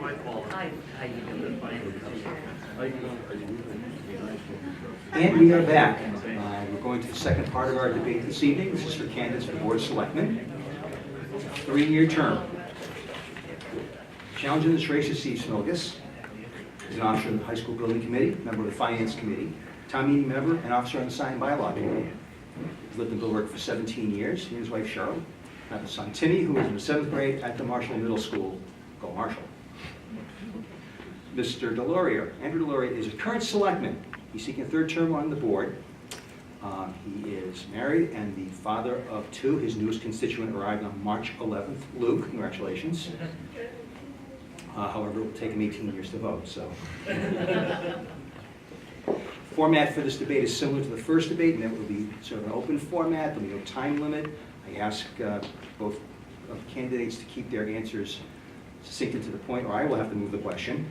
And we are back. We're going to the second part of our debate this evening. This is for candidates for Board of Selectmen. 3-year term. Challenging this race is Steve Smogus. He's an officer of the High School Building Committee, member of the Finance Committee, town meeting member, and officer on the Sign Bylaw Committee. He's lived in Billerica for 17 years. He and his wife Cheryl have a son Timmy, who is in the 7th grade at the Marshall Middle School. Go Marshall. Mr. Delorier. Andrew Delorier is a current selectman. He's seeking a 3rd term on the board. He is married and the father of 2. His newest constituent arrived on March 11th. Luke, congratulations. However, it will take him 18 years to vote, so. Format for this debate is similar to the first debate, and it will be sort of an open format. There'll be no time limit. I ask both candidates to keep their answers succinct and to the point, or I will have to move the question.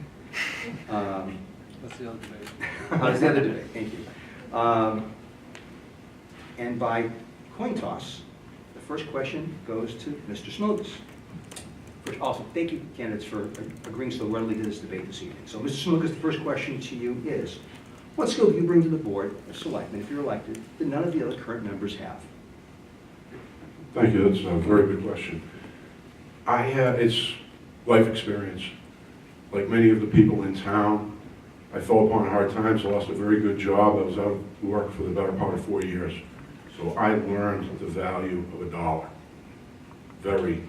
That's the other debate. That's the other debate, thank you. And by coin toss, the first question goes to Mr. Smogus. Also, thank you, candidates, for agreeing so readily to this debate this evening. So, Mr. Smogus, the first question to you is, what skill do you bring to the Board of Selectmen, if you're elected, that none of the other current members have? Thank you, that's a very good question. It's life experience. Like many of the people in town, I fell upon hard times, lost a very good job. I was out of work for the better part of 4 years. So I learned the value of a dollar. Very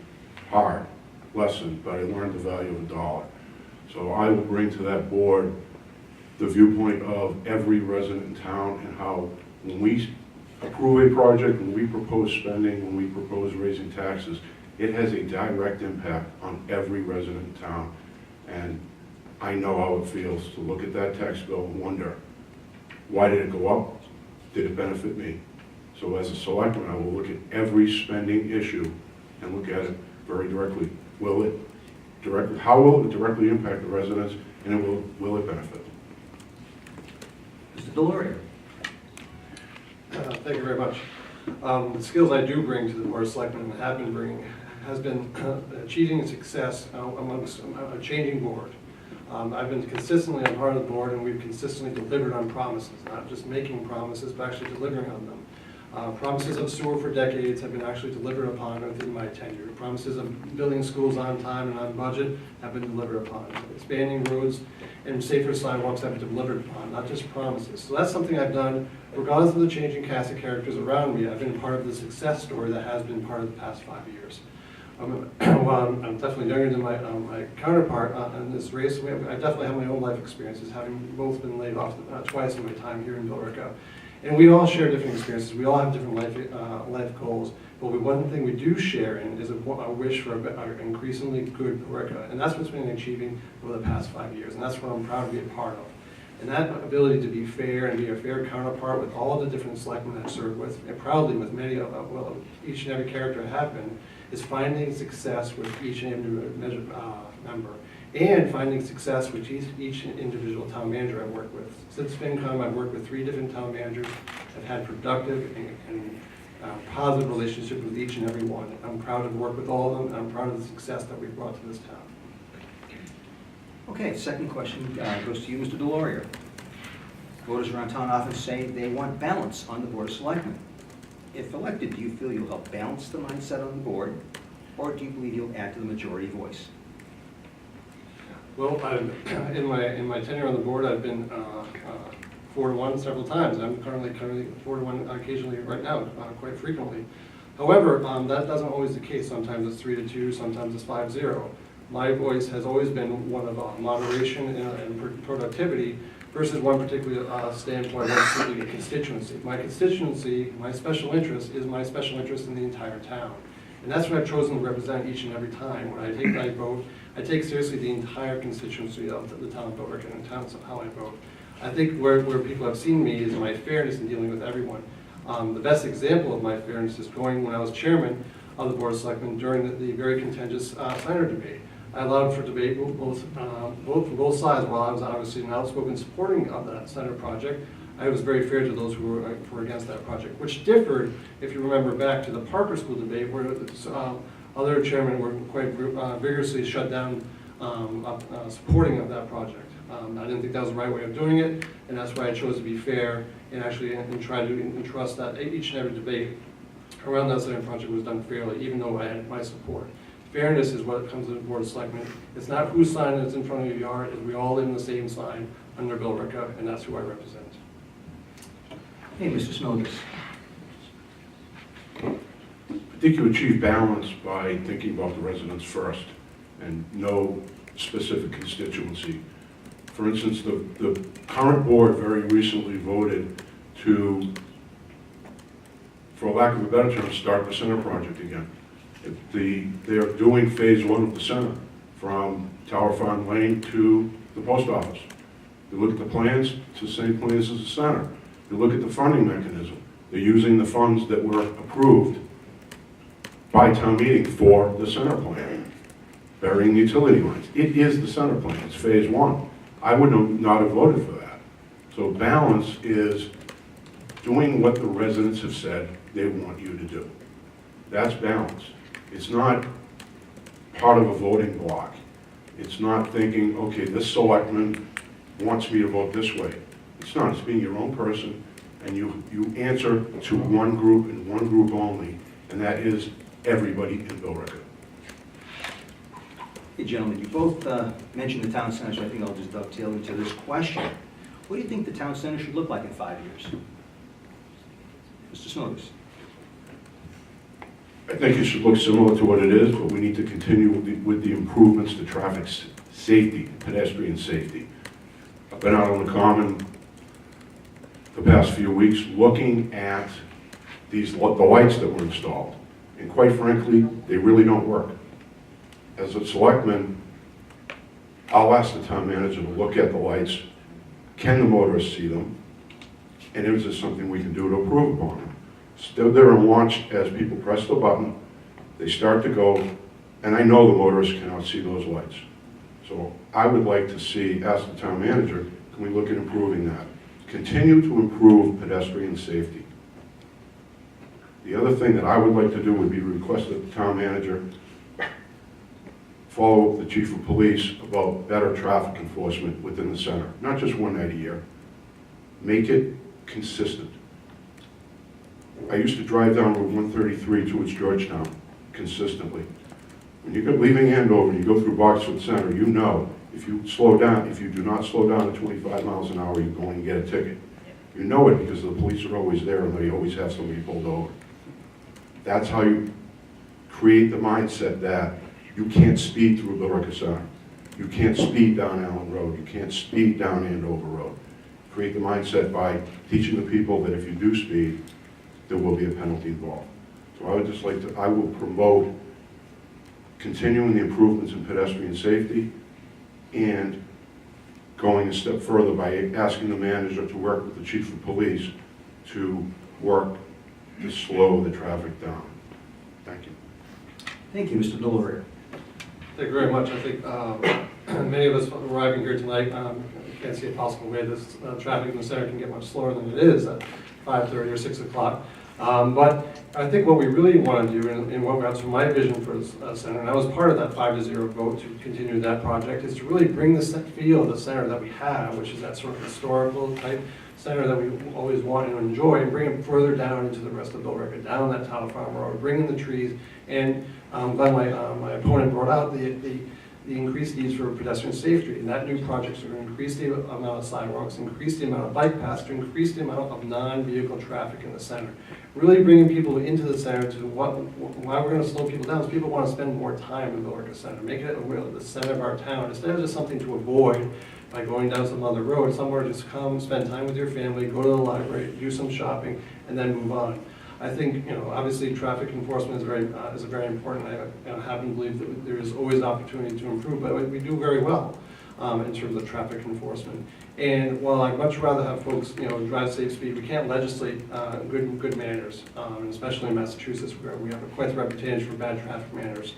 hard lesson, but I learned the value of a dollar. So I will bring to that board the viewpoint of every resident in town and how when we approve a project, when we propose spending, when we propose raising taxes, it has a direct impact on every resident in town. And I know how it feels to look at that tax bill and wonder, why did it go up? Did it benefit me? So as a selectman, I will look at every spending issue and look at it very directly. How will it directly impact the residents, and will it benefit? Mr. Delorier. Thank you very much. The skills I do bring to the Board of Selectmen and have been bringing has been achieving success amongst a changing board. I've been consistently a part of the board, and we've consistently delivered on promises, not just making promises, but actually delivering on them. Promises of sewer for decades have been actually delivered upon within my tenure. Promises of building schools on time and on budget have been delivered upon. Expanding roads and safer sidewalks have been delivered upon, not just promises. So that's something I've done regardless of the changing cast of characters around me. I've been part of the success story that has been part of the past 5 years. Well, I'm definitely younger than my counterpart in this race. I definitely have my own life experiences, having both been laid off twice in my time here in Billerica. And we all share different experiences. We all have different life goals. But one thing we do share in is a wish for an increasingly good Billerica. And that's what's been achieving over the past 5 years. And that's what I'm proud to be a part of. And that ability to be fair and be a fair counterpart with all the different selectmen I've served with, and proudly with many of, well, each and every character I have been, is finding success with each and every member, and finding success with each individual town manager I've worked with. Since FinCom, I've worked with 3 different town managers. I've had productive and positive relationships with each and every one. I'm proud to work with all of them, and I'm proud of the success that we've brought to this town. Okay, second question goes to you, Mr. Delorier. Voters around town often say they want balance on the Board of Selectmen. If elected, do you feel you'll help balance the mindset on the board, or do you believe you'll add to the majority voice? Well, in my tenure on the board, I've been 4-1 several times. I'm currently 4-1 occasionally right now, quite frequently. However, that doesn't always the case. Sometimes it's 3-2, sometimes it's 5-0. My voice has always been one of moderation and productivity versus one particular standpoint, one particular constituency. My constituency, my special interest, is my special interest in the entire town. And that's what I've chosen to represent each and every time. When I take my vote, I take seriously the entire constituency of the town of Billerica and how I vote. I think where people have seen me is my fairness in dealing with everyone. The best example of my fairness is going when I was chairman of the Board of Selectmen during the very contentious Steiner debate. I allowed for debate from both sides. While I was obviously an outspoken supporting of that Steiner project, I was very fair to those who were against that project, which differed, if you remember back to the Parker School debate, where other chairmen were quite vigorously shut down supporting of that project. I didn't think that was the right way of doing it, and that's why I chose to be fair and actually and try to entrust that each and every debate around that center project was done fairly, even though I had my support. Fairness is what comes to the Board of Selectmen. It's not whose sign is in front of your yard, it's we all live in the same sign under Billerica, and that's who I represent. Hey, Mr. Smogus. I think you achieve balance by thinking about the residents first and no specific constituency. For instance, the current board very recently voted to, for lack of a better term, start the center project again. They're doing phase 1 of the center, from Tower Farm Lane to the post office. You look at the plans, it's the same plans as the center. You look at the funding mechanism. They're using the funds that were approved by town meeting for the center plan, burying the utility lines. It is the center plan, it's phase 1. I would not have voted for that. So balance is doing what the residents have said they want you to do. That's balance. It's not part of a voting block. It's not thinking, okay, this selectman wants me to vote this way. It's not, it's being your own person, and you answer to one group and one group only, and that is everybody in Billerica. Hey, gentlemen, you both mentioned the town center, so I think I'll just dovetail into this question. What do you think the town center should look like in 5 years? Mr. Smogus. I think it should look similar to what it is, but we need to continue with the improvements to traffic safety, pedestrian safety. I've been out on the common the past few weeks looking at the lights that were installed. And quite frankly, they really don't work. As a selectman, I'll ask the town manager to look at the lights. Can the motorists see them? And is there something we can do to improve upon them? Stood there and watched as people press the button, they start to go, and I know the motorists cannot see those lights. So I would like to see, ask the town manager, can we look at improving that? Continue to improve pedestrian safety. The other thing that I would like to do would be request that the town manager follow up with the chief of police about better traffic enforcement within the center, not just one night a year. Make it consistent. I used to drive down Route 133 towards Georgetown consistently. When you're leaving Andover and you go through Boxwood Center, you know if you slow down, if you do not slow down to 25 miles an hour, you're going to get a ticket. You know it because the police are always there and they always have somebody pulled over. That's how you create the mindset that you can't speed through Billerica Center. You can't speed down Allen Road. You can't speed down Andover Road. Create the mindset by teaching the people that if you do speed, there will be a penalty involved. So I would just like to, I will promote continuing the improvements in pedestrian safety and going a step further by asking the manager to work with the chief of police to work to slow the traffic down. Thank you. Thank you, Mr. Billerica. Thank you very much. I think many of us arriving here tonight can't see a possible way this traffic in the center can get much slower than it is at 5:30 or 6 o'clock. But I think what we really want to do, and what that's from my vision for the center, and I was part of that 5-0 vote to continue that project, is to really bring the feel of the center that we have, which is that sort of historical type center that we always want and enjoy, and bring it further down into the rest of Billerica, down that Tower Farm Road, bring in the trees, and Glenn, my opponent brought out the increased needs for pedestrian safety, and that new project's going to increase the amount of sidewalks, increase the amount of bike paths, to increase the amount of non-vehicle traffic in the center. Really bringing people into the center to why we're going to slow people down is people want to spend more time in Billerica Center, make it the center of our town, instead of just something to avoid by going down some other road, somewhere just come, spend time with your family, go to the library, do some shopping, and then move on. I think, obviously traffic enforcement is very important. I happen to believe that there is always opportunity to improve, but we do very well in terms of traffic enforcement. And while I'd much rather have folks, drive safe speed, we can't legislate good manners, and especially in Massachusetts, where we have quite the reputation for bad traffic manners.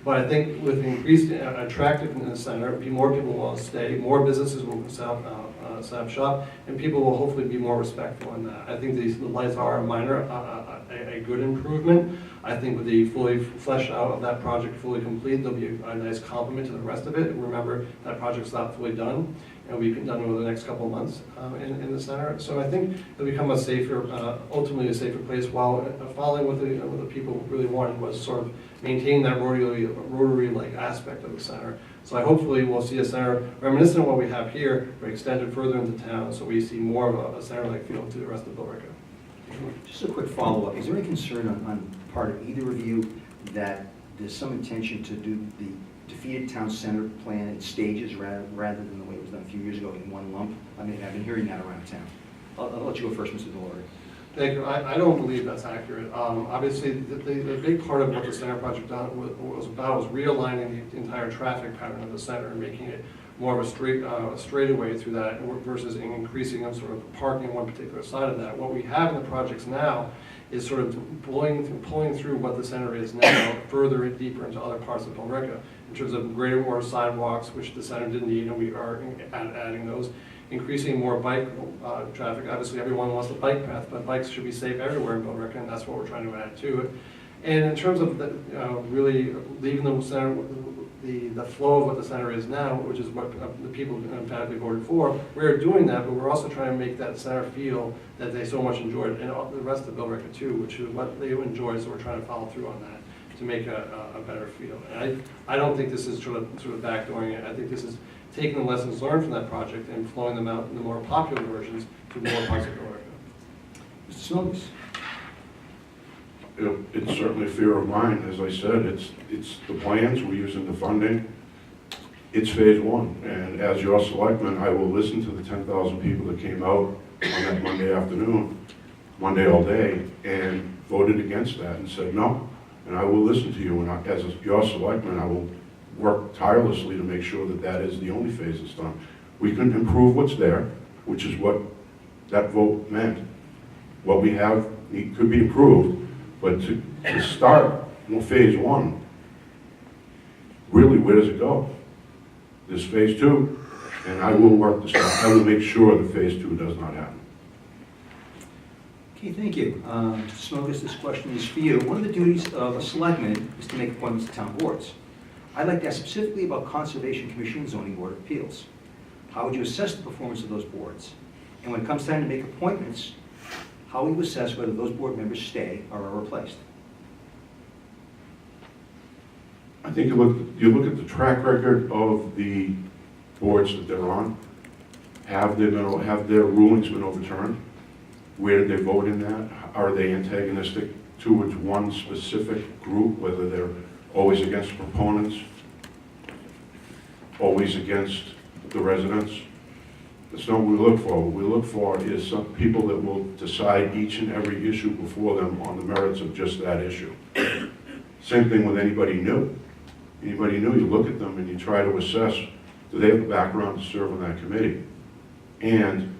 But I think with the increased attractiveness in the center, more people will stay, more businesses will set up shop, and people will hopefully be more respectful in that. I think the lights are a minor, a good improvement. I think with the fully fleshed out of that project fully complete, there'll be a nice complement to the rest of it. Remember, that project's not fully done, and will be done over the next couple of months in the center. So I think it'll become a safer, ultimately a safer place, while following what the people really wanted was sort of maintain that Rotary-like aspect of the center. So hopefully we'll see a center reminiscent of what we have here, but extended further into town, so we see more of a center-like feel to the rest of Billerica. Just a quick follow-up. Is there any concern on part of either of you that there's some intention to do the defeated town center plan in stages rather than the way it was done a few years ago in one lump? I mean, I've been hearing that around town. I'll let you go first, Mr. Delory. Thank you. I don't believe that's accurate. Obviously, the big part of what the center project was about was realigning the entire traffic pattern of the center and making it more of a straightaway through that versus increasing sort of parking on one particular side of that. What we have in the projects now is sort of pulling through what the center is now further and deeper into other parts of Billerica in terms of greater more sidewalks, which the center didn't need, and we are adding those. Increasing more bike traffic. Obviously, everyone wants the bike path, but bikes should be safe everywhere in Billerica, and that's what we're trying to add to it. And in terms of really leaving the center, the flow of what the center is now, which is what the people emphatically voted for, we're doing that, but we're also trying to make that center feel that they so much enjoyed, and the rest of Billerica too, which is what they enjoy, so we're trying to follow through on that to make a better feel. And I don't think this is sort of backdooring it. I think this is taking the lessons learned from that project and flowing them out in the more popular versions to more parts of Billerica. Mr. Smokes? It's certainly a fear of mine. As I said, it's the plans, we're using the funding. It's phase one, and as your selectman, I will listen to the 10,000 people that came out on that Monday afternoon, Monday all day, and voted against that and said no. And I will listen to you, and as your selectman, I will work tirelessly to make sure that that is the only phase that's done. We can improve what's there, which is what that vote meant. What we have could be improved, but to start phase one, really, where does it go? There's phase two, and I will work to start. I will make sure that phase two does not happen. Okay, thank you. Mr. Smokes, this question is for you. One of the duties of a selectman is to make appointments to town boards. I'd like to ask specifically about Conservation Commission and Zoning Board of Appeals. How would you assess the performance of those boards? And when it comes time to make appointments, how will you assess whether those board members stay or are replaced? I think you look at the track record of the boards that they're on. Have their rulings been overturned? Where did they vote in that? Are they antagonistic towards one specific group, whether they're always against proponents, always against the residents? That's not what we look for. What we look for is some people that will decide each and every issue before them on the merits of just that issue. Same thing with anybody new. Anybody new, you look at them and you try to assess, do they have the background to serve on that committee? And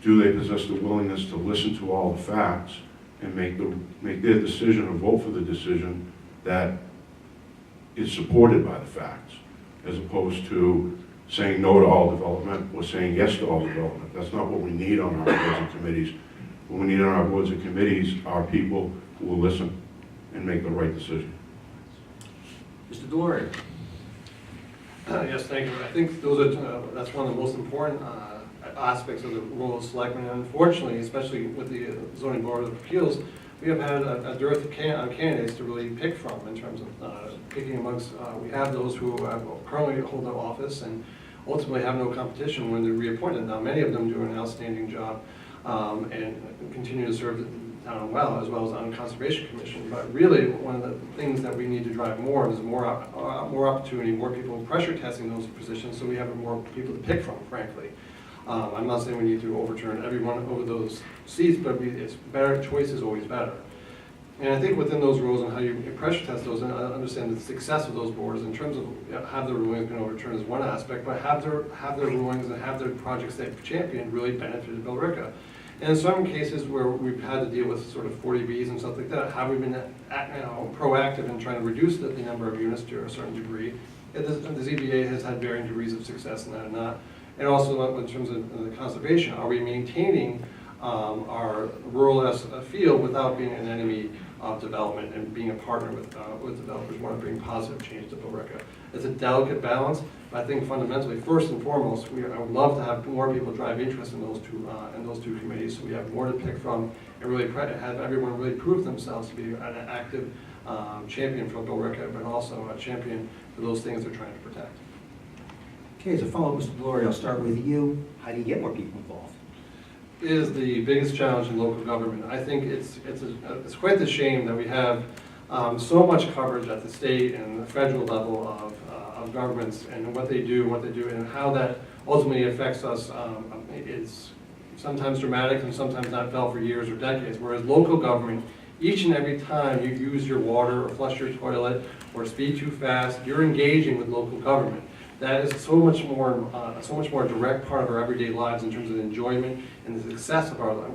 do they possess the willingness to listen to all the facts and make their decision or vote for the decision that is supported by the facts, as opposed to saying no to all development or saying yes to all development. That's not what we need on our boards and committees. What we need on our boards and committees are people who will listen and make the right decision. Mr. Delory? Yes, thank you. I think those are that's one of the most important aspects of the role of selectmen. And unfortunately, especially with the Zoning Board of Appeals, we have had a dearth of candidates to really pick from in terms of picking amongst. We have those who currently hold the office and ultimately have no competition when they're reappointed. Now, many of them do an outstanding job and continue to serve the town well as on the Conservation Commission. But really, one of the things that we need to drive more is more opportunity, more people pressure testing those positions, so we have more people to pick from, frankly. I'm not saying we need to overturn everyone over those seats, but it's better. Choice is always better. And I think within those rules and how you pressure test those, and I understand the success of those boards in terms of have their rulings been overturned is one aspect, but have their rulings and have their projects they've championed really benefited Billerica. And in some cases where we've had to deal with sort of 40Bs and stuff like that, have we been proactive in trying to reduce the number of units to a certain degree? The ZBA has had varying degrees of success in that and not. And also in terms of the conservation, are we maintaining our rural field without being an enemy of development and being a partner with developers who want to bring positive change to Billerica? It's a delicate balance, but I think fundamentally, first and foremost, I would love to have more people drive interest in those two committees, so we have more to pick from and really have everyone really prove themselves to be an active champion for Billerica, but also a champion for those things they're trying to protect. Okay, as a follow-up, Mr. Delory, I'll start with you. How do you get more people involved? It is the biggest challenge in local government. I think it's quite the shame that we have so much coverage at the state and the federal level of governments and what they do, and how that ultimately affects us. It's sometimes dramatic and sometimes not felt for years or decades, whereas local government, each and every time you use your water or flush your toilet or speed too fast, you're engaging with local government. That is so much more direct part of our everyday lives in terms of enjoyment and the success of our life.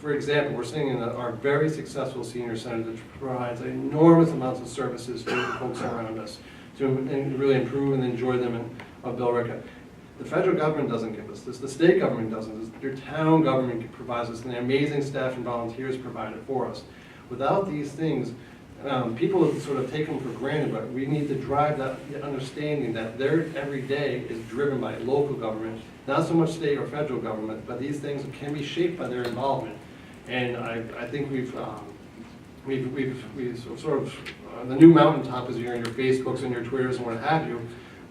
For example, we're sitting in our very successful senior center that provides enormous amounts of services to the folks around us to really improve and enjoy them of Billerica. The federal government doesn't give us this. The state government doesn't. Your town government provides us, and the amazing staff and volunteers provide it for us. Without these things, people sort of take them for granted, but we need to drive that understanding that their every day is driven by local government, not so much state or federal government, but these things can be shaped by their involvement. And I think we've sort of, the new mountaintop is here in your Facebooks and your Twitters and what have you,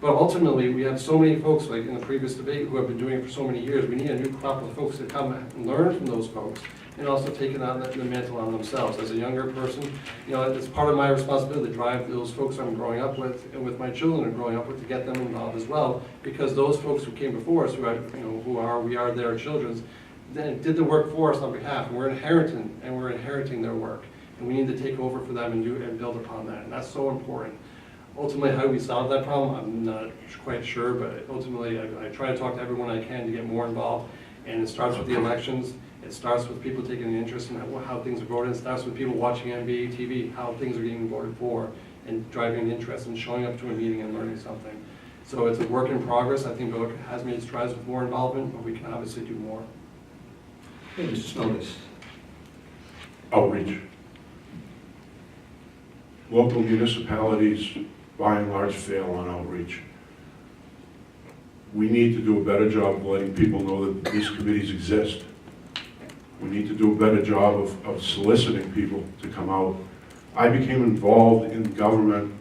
but ultimately we have so many folks, like in the previous debate, who have been doing it for so many years. We need a new crop of folks to come and learn from those folks, and also taking on the mantle on themselves. As a younger person, it's part of my responsibility to drive those folks I'm growing up with, and with my children are growing up with, to get them involved as well, because those folks who came before us, we are their children, then did the work for us on behalf, and we're inheriting their work, and we need to take over for them and build upon that, and that's so important. Ultimately, how do we solve that problem? I'm not quite sure, but ultimately I try to talk to everyone I can to get more involved, and it starts with the elections. It starts with people taking an interest in how things are voted. It starts with people watching NBA TV, how things are getting voted for, and driving an interest and showing up to a meeting and learning something. So it's a work in progress. I think Billerica has made strides with more involvement, but we can obviously do more. Okay, Mr. Snowdis. Outreach. Local municipalities, by and large, fail on outreach. We need to do a better job of letting people know that these committees exist. We need to do a better job of soliciting people to come out. I became involved in government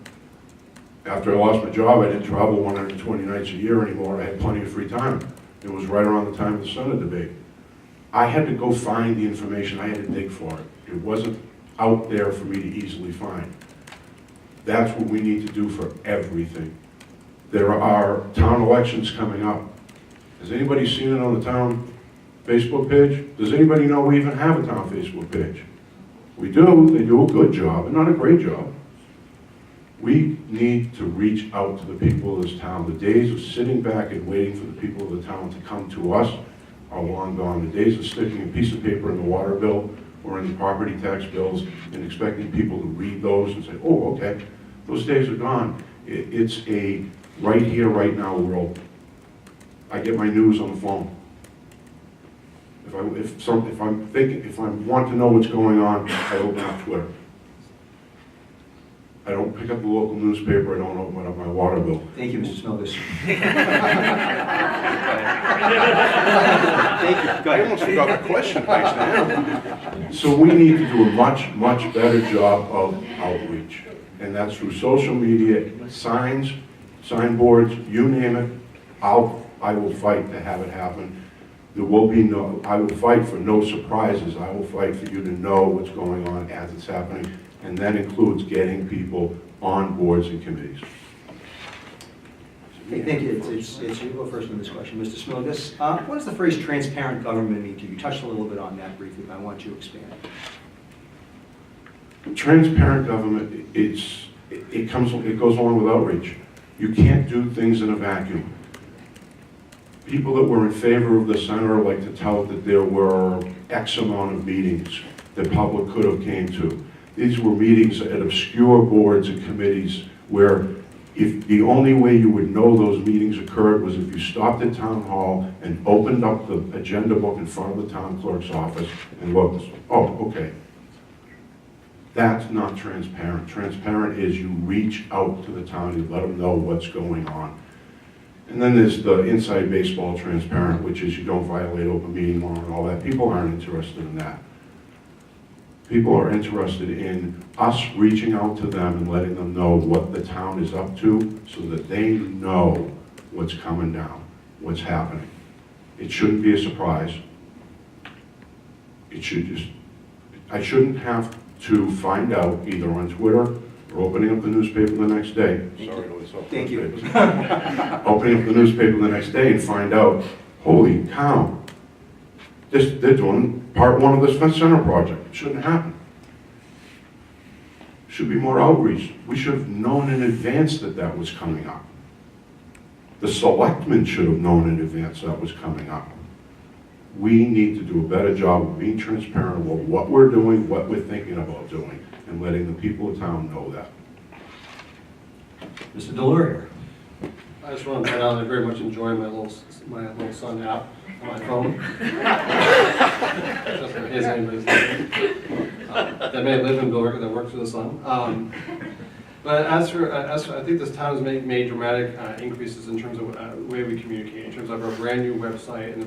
after I lost my job. I didn't travel 120 nights a year anymore. I had plenty of free time. It was right around the time of the Senate debate. I had to go find the information. I had to dig for it. It wasn't out there for me to easily find. That's what we need to do for everything. There are town elections coming up. Has anybody seen it on the town Facebook page? Does anybody know we even have a town Facebook page? We do. They do a good job, and not a great job. We need to reach out to the people of this town. The days of sitting back and waiting for the people of the town to come to us are long gone. The days of sticking a piece of paper in the water bill or in the property tax bills and expecting people to read those and say, oh, okay, those days are gone. It's a right here, right now world. I get my news on the phone. If I want to know what's going on, I open up Twitter. I don't pick up the local newspaper. I don't open up my water bill. Thank you, Mr. Snowdis. Thank you. Go I ahead. almost forgot the question. Thanks, man. So we need to do a much, much better job of outreach. And that's through social media, signs, signboards, you name it. I will fight to have it happen. There will be I will fight for no surprises. I will fight for you to know what's going on as it's happening. And that includes getting people on boards and committees. Okay, thank you. It's you go first on this question. Mr. Snowdis, what does the phrase transparent government mean to you? You touched a little bit on that briefly, but I want you to expand. Transparent government, it goes along with outreach. You can't do things in a vacuum. People that were in favor of the center like to tout that there were X amount of meetings the public could have came to. These were meetings at obscure boards and committees where if the only way you would know those meetings occurred was if you stopped at town hall and opened up the agenda book in front of the town clerk's office and looked, oh, okay. That's not transparent. Transparent is you reach out to the town, you let them know what's going on. And then there's the inside baseball transparent, which is you don't violate open meeting law and all that. People aren't interested in that. People are interested in us reaching out to them and letting them know what the town is up to so that they know what's coming down, what's happening. It shouldn't be a surprise. It should just, I shouldn't have to find out either on Twitter or opening up the newspaper the next day. Sorry to insult. Thank you. Opening up the newspaper the next day and find out, holy cow, they're doing part one of this fence center project. It shouldn't happen. Should be more outreach. We should have known in advance that that was coming up. The selectmen should have known in advance that was coming up. We need to do a better job of being transparent about what we're doing, what we're thinking about doing, and letting the people of town know that. Mr. Delurier. I just want to point out I very much enjoy my little son app on my phone. Just in case anybody's listening. That may live in Billerica, that works for the sun. But as for I think this town has made dramatic increases in terms of the way we communicate, in terms of our brand new website and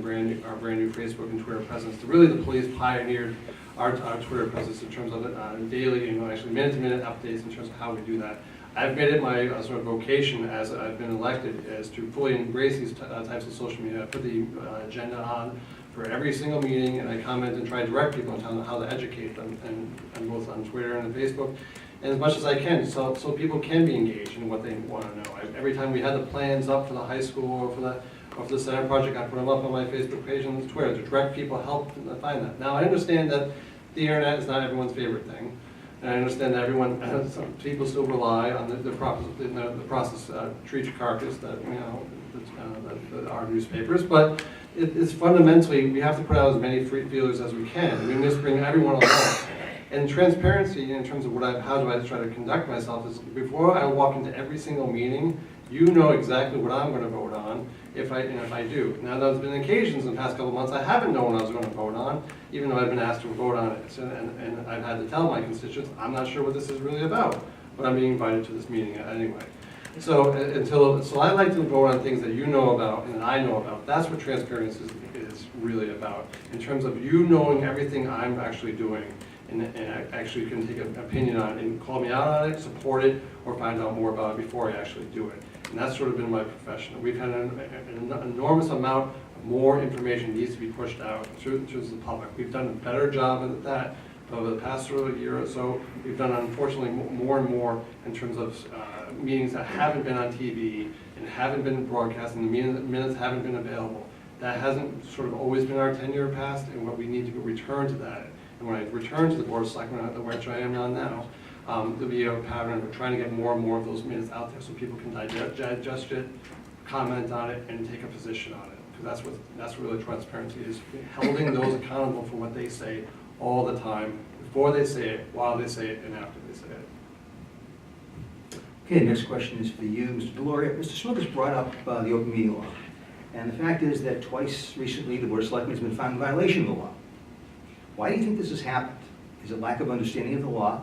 our brand new Facebook and Twitter presence. Really, the police pioneered our Twitter presence in terms of daily, actually minute-to-minute updates in terms of how we do that. I've made it my sort of vocation as I've been elected is to fully embrace these types of social media. I put the agenda on for every single meeting, and I comment and try to direct people and tell them how to educate them, and both on Twitter and Facebook, and as much as I can, so people can be engaged in what they want to know. Every time we had the plans up for the high school or for the center project, I put them up on my Facebook page and Twitter to direct people, help them find that. Now I understand that the internet is not everyone's favorite thing. And I understand that some people still rely on the process tree carcass that our newspapers, but it's fundamentally we have to put out as many free feelers as we can. We must bring everyone along. And transparency in terms of how do I try to conduct myself is before I walk into every single meeting, you know exactly what I'm going to vote on if I do. Now there's been occasions in the past couple of months I haven't known what I was going to vote on, even though I've been asked to vote on it. And I've had to tell my constituents, I'm not sure what this is really about, but I'm being invited to this meeting anyway. So I like to vote on things that you know about and I know about. That's what transparency is really about, in terms of you knowing everything I'm actually doing. And actually can take an opinion on it and call me out on it, support it, or find out more about it before I actually do it. And that's sort of been my profession. We've had an enormous amount of more information needs to be pushed out to the public. We've done a better job at that over the past sort of year or so. We've done, unfortunately, more and more in terms of meetings that haven't been on TV and haven't been broadcast, and the minutes haven't been available. That hasn't sort of always been our tenure past, and what we need to return to that. And when I return to the Board of Selectmen, which I am on now, there'll be a pattern of trying to get more and more of those minutes out there so people can digest it, comment on it, and take a position on it. Because that's really transparency, is holding those accountable for what they say all the time, before they say it, while they say it, and after they say it. Okay, next question is for you, Mr. Delurier. Mr. Smith has brought up the open meeting law. And the fact is that twice recently the Board of Selectmen has been found in violation of the law. Why do you think this has happened? Is it lack of understanding of the law,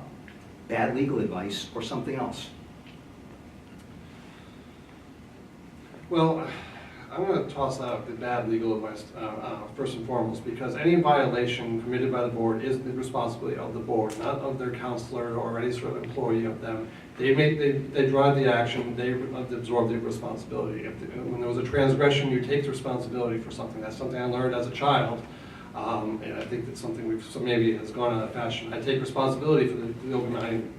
bad legal advice, or something else? Well, I'm going to toss out the bad legal advice first and foremost, because any violation committed by the board is the responsibility of the board, not of their counselor or any sort of employee of them. They drive the action, they absorb the responsibility. When there was a transgression, you take the responsibility for something. That's something I learned as a child. And I think that's something maybe has gone out of fashion. I take responsibility for the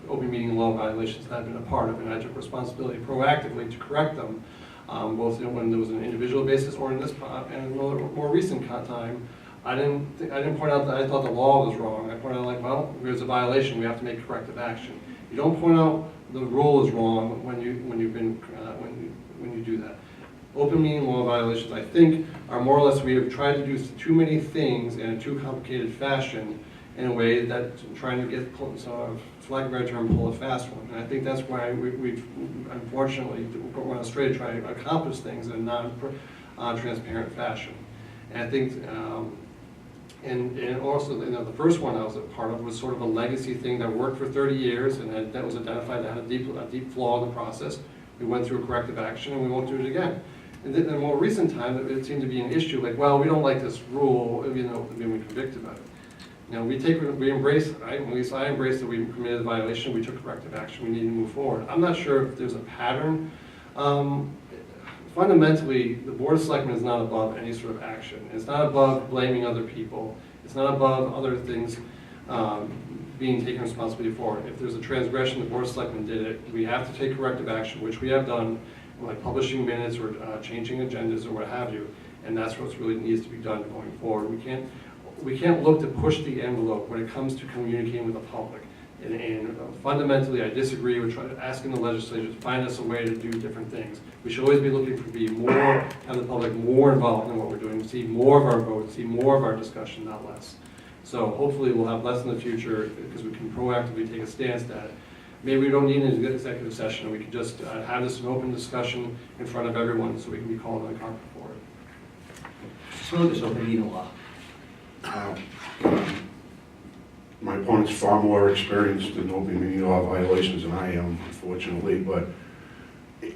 open meeting law violations that I've been a part of, and I took responsibility proactively to correct them, both when there was an individual basis or in this and more recent time. I didn't point out that I thought the law was wrong. I pointed out well, there's a violation. We have to make corrective action. You don't point out the rule is wrong when you do that. open meeting law violations, I think, are more or less we have tried to do too many things in a too complicated fashion in a way that trying to get, sort of, for lack of a better term, pull a fast one. And I think that's why we've unfortunately went astray to try to accomplish things in a non-transparent fashion. And I think, and also, the first one I was a part of was sort of a legacy thing that worked for 30 years, and that was identified that had a deep flaw in the process. We went through a corrective action, and we won't do it again. And then in a more recent time, it seemed to be an issue, like, well, we don't like this rule, we convict about it. We embrace it, right? At least I embraced that we committed a violation, we took corrective action, we need to move forward. I'm not sure if there's a pattern. Fundamentally, the Board of Selectmen is not above any sort of action. It's not above blaming other people. It's not above other things being taken responsibility for. If there's a transgression, the Board of Selectmen did it. We have to take corrective action, which we have done, like publishing minutes or changing agendas or what have you. And that's what really needs to be done going forward. We can't look to push the envelope when it comes to communicating with the public. And fundamentally, I disagree with asking the legislature to find us a way to do different things. We should always be looking for have the public more involved in what we're doing, see more of our votes, see more of our discussion, not less. So hopefully we'll have less in the future because we can proactively take a stance at it. Maybe we don't need an executive session, we can just have this an open discussion in front of everyone so we can be called on the carpet for it. So this open meeting law. My opponent's far more experienced in open meeting law violations than I am, unfortunately, but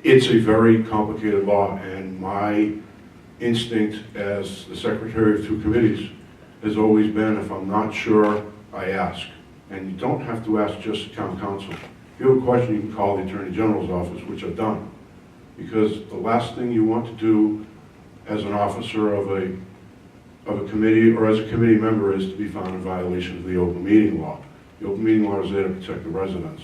it's a very complicated law, and my instinct as the secretary of two committees has always been, if I'm not sure, I ask. And you don't have to ask just the town council. If you have a question, you can call the Attorney General's office, which I've done. Because the last thing you want to do as an officer of a committee or as a committee member is to be found in violation of the open meeting law. The open meeting law is there to protect the residents.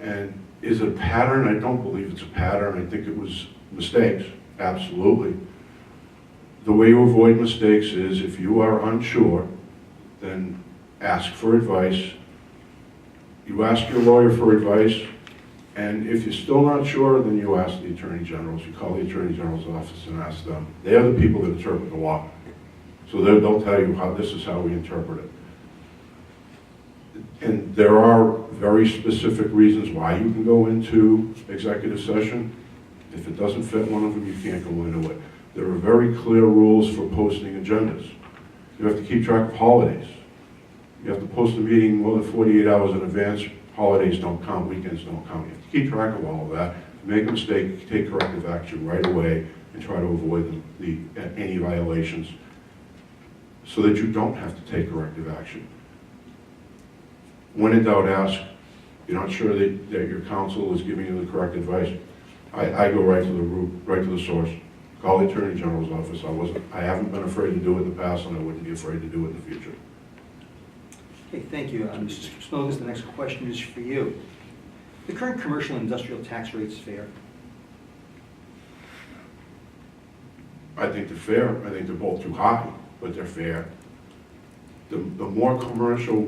And is it a pattern? I don't believe it's a pattern. I think it was mistakes, absolutely. The way you avoid mistakes is if you are unsure, then ask for advice. You ask your lawyer for advice, and if you're still not sure, then you ask the Attorney General's. You call the Attorney General's office and ask them. They're the people that interpret the law. So they'll tell you how this is how we interpret it. And there are very specific reasons why you can go into executive session. If it doesn't fit one of them, you can't go into it. There are very clear rules for posting agendas. You have to keep track of holidays. You have to post a meeting more than 48 hours in advance. Holidays don't count, weekends don't count. You have to keep track of all of that. If you make a mistake, take corrective action right away and try to avoid any violations, so that you don't have to take corrective action. When in doubt, ask. You're not sure that your counsel is giving you the correct advice. I go right to the root, right to the source. Call the Attorney General's office. I haven't been afraid to do it in the past, and I wouldn't be afraid to do it in the future. Okay, thank you. Mr. Smogus, the next question is for you. The current commercial and industrial tax rates fair? I think they're fair. I think they're both too high, but they're fair. The more commercial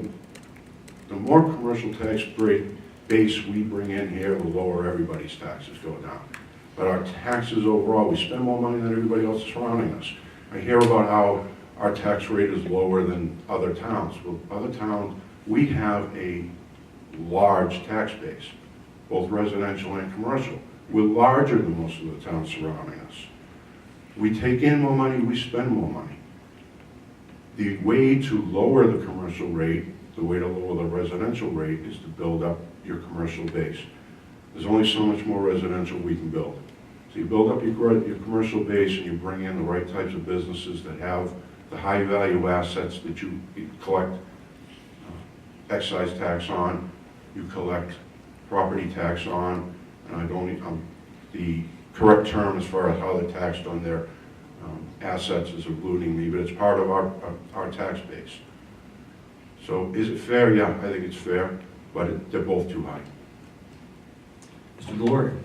tax base we bring in here, the lower everybody's taxes go down. But our taxes overall, we spend more money than everybody else surrounding us. I hear about how our tax rate is lower than other towns. Well, other towns, we have a large tax base, both residential and commercial. We're larger than most of the towns surrounding us. We take in more money, we spend more money. The way to lower the commercial rate, the way to lower the residential rate is to build up your commercial base. There's only so much more residential we can build. So you build up your commercial base and you bring in the right types of businesses that have the high value assets that you collect excise tax on, you collect property tax on, and I don't, the correct term as far as how they're taxed on their assets is eluding me, but it's part of our tax base. So is it fair? Yeah, I think it's fair, but they're both too high. Mr. Billerica?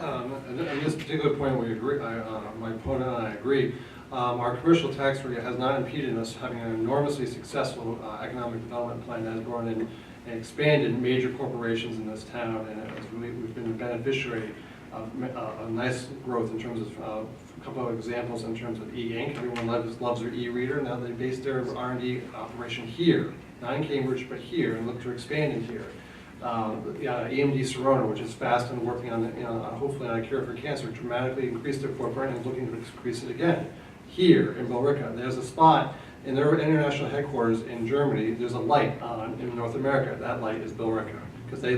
On this particular point, we agree. My opponent and I agree. Our commercial tax rate has not impeded us having an enormously successful economic development plan that has brought in and expanded major corporations in this town, and we've been a beneficiary a nice growth in terms of, a couple of examples in terms of e-ink. Everyone loves their e-reader. Now they base their R&D operation here, not in Cambridge, but here, and look to expand in here. EMD Serona, which is fast and working on, hopefully on a cure for cancer, dramatically increased their footprint and looking to increase it again. Here in Billerica, there's a spot in their international headquarters in Germany. There's a light on in North America. That light is Billerica, because they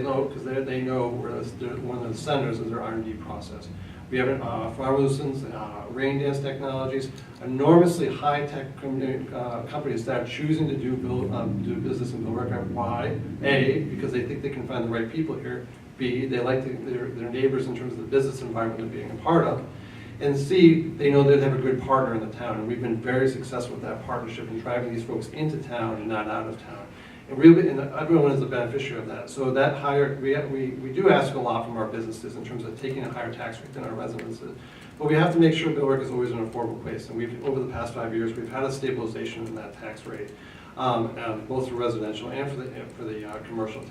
know we're one of the centers of their R&D process. We have pharmaceuticals, rain dance technologies, enormously high-tech companies that are choosing to do business in Billerica. Why? A, because they think they can find the right people here. B, they like their neighbors in terms of the business environment they're being a part of. And C, they know they have a good partner in the town, and we've been very successful with that partnership in driving these folks into town and not out of town. And really, and everyone is a beneficiary of that. So that higher, we do ask a lot from our businesses in terms of taking a higher tax rate than our residences. But we have to make sure Billerica is always an affordable place. And over the past 5 years, we've had a stabilization in that tax rate, both for residential and for the commercial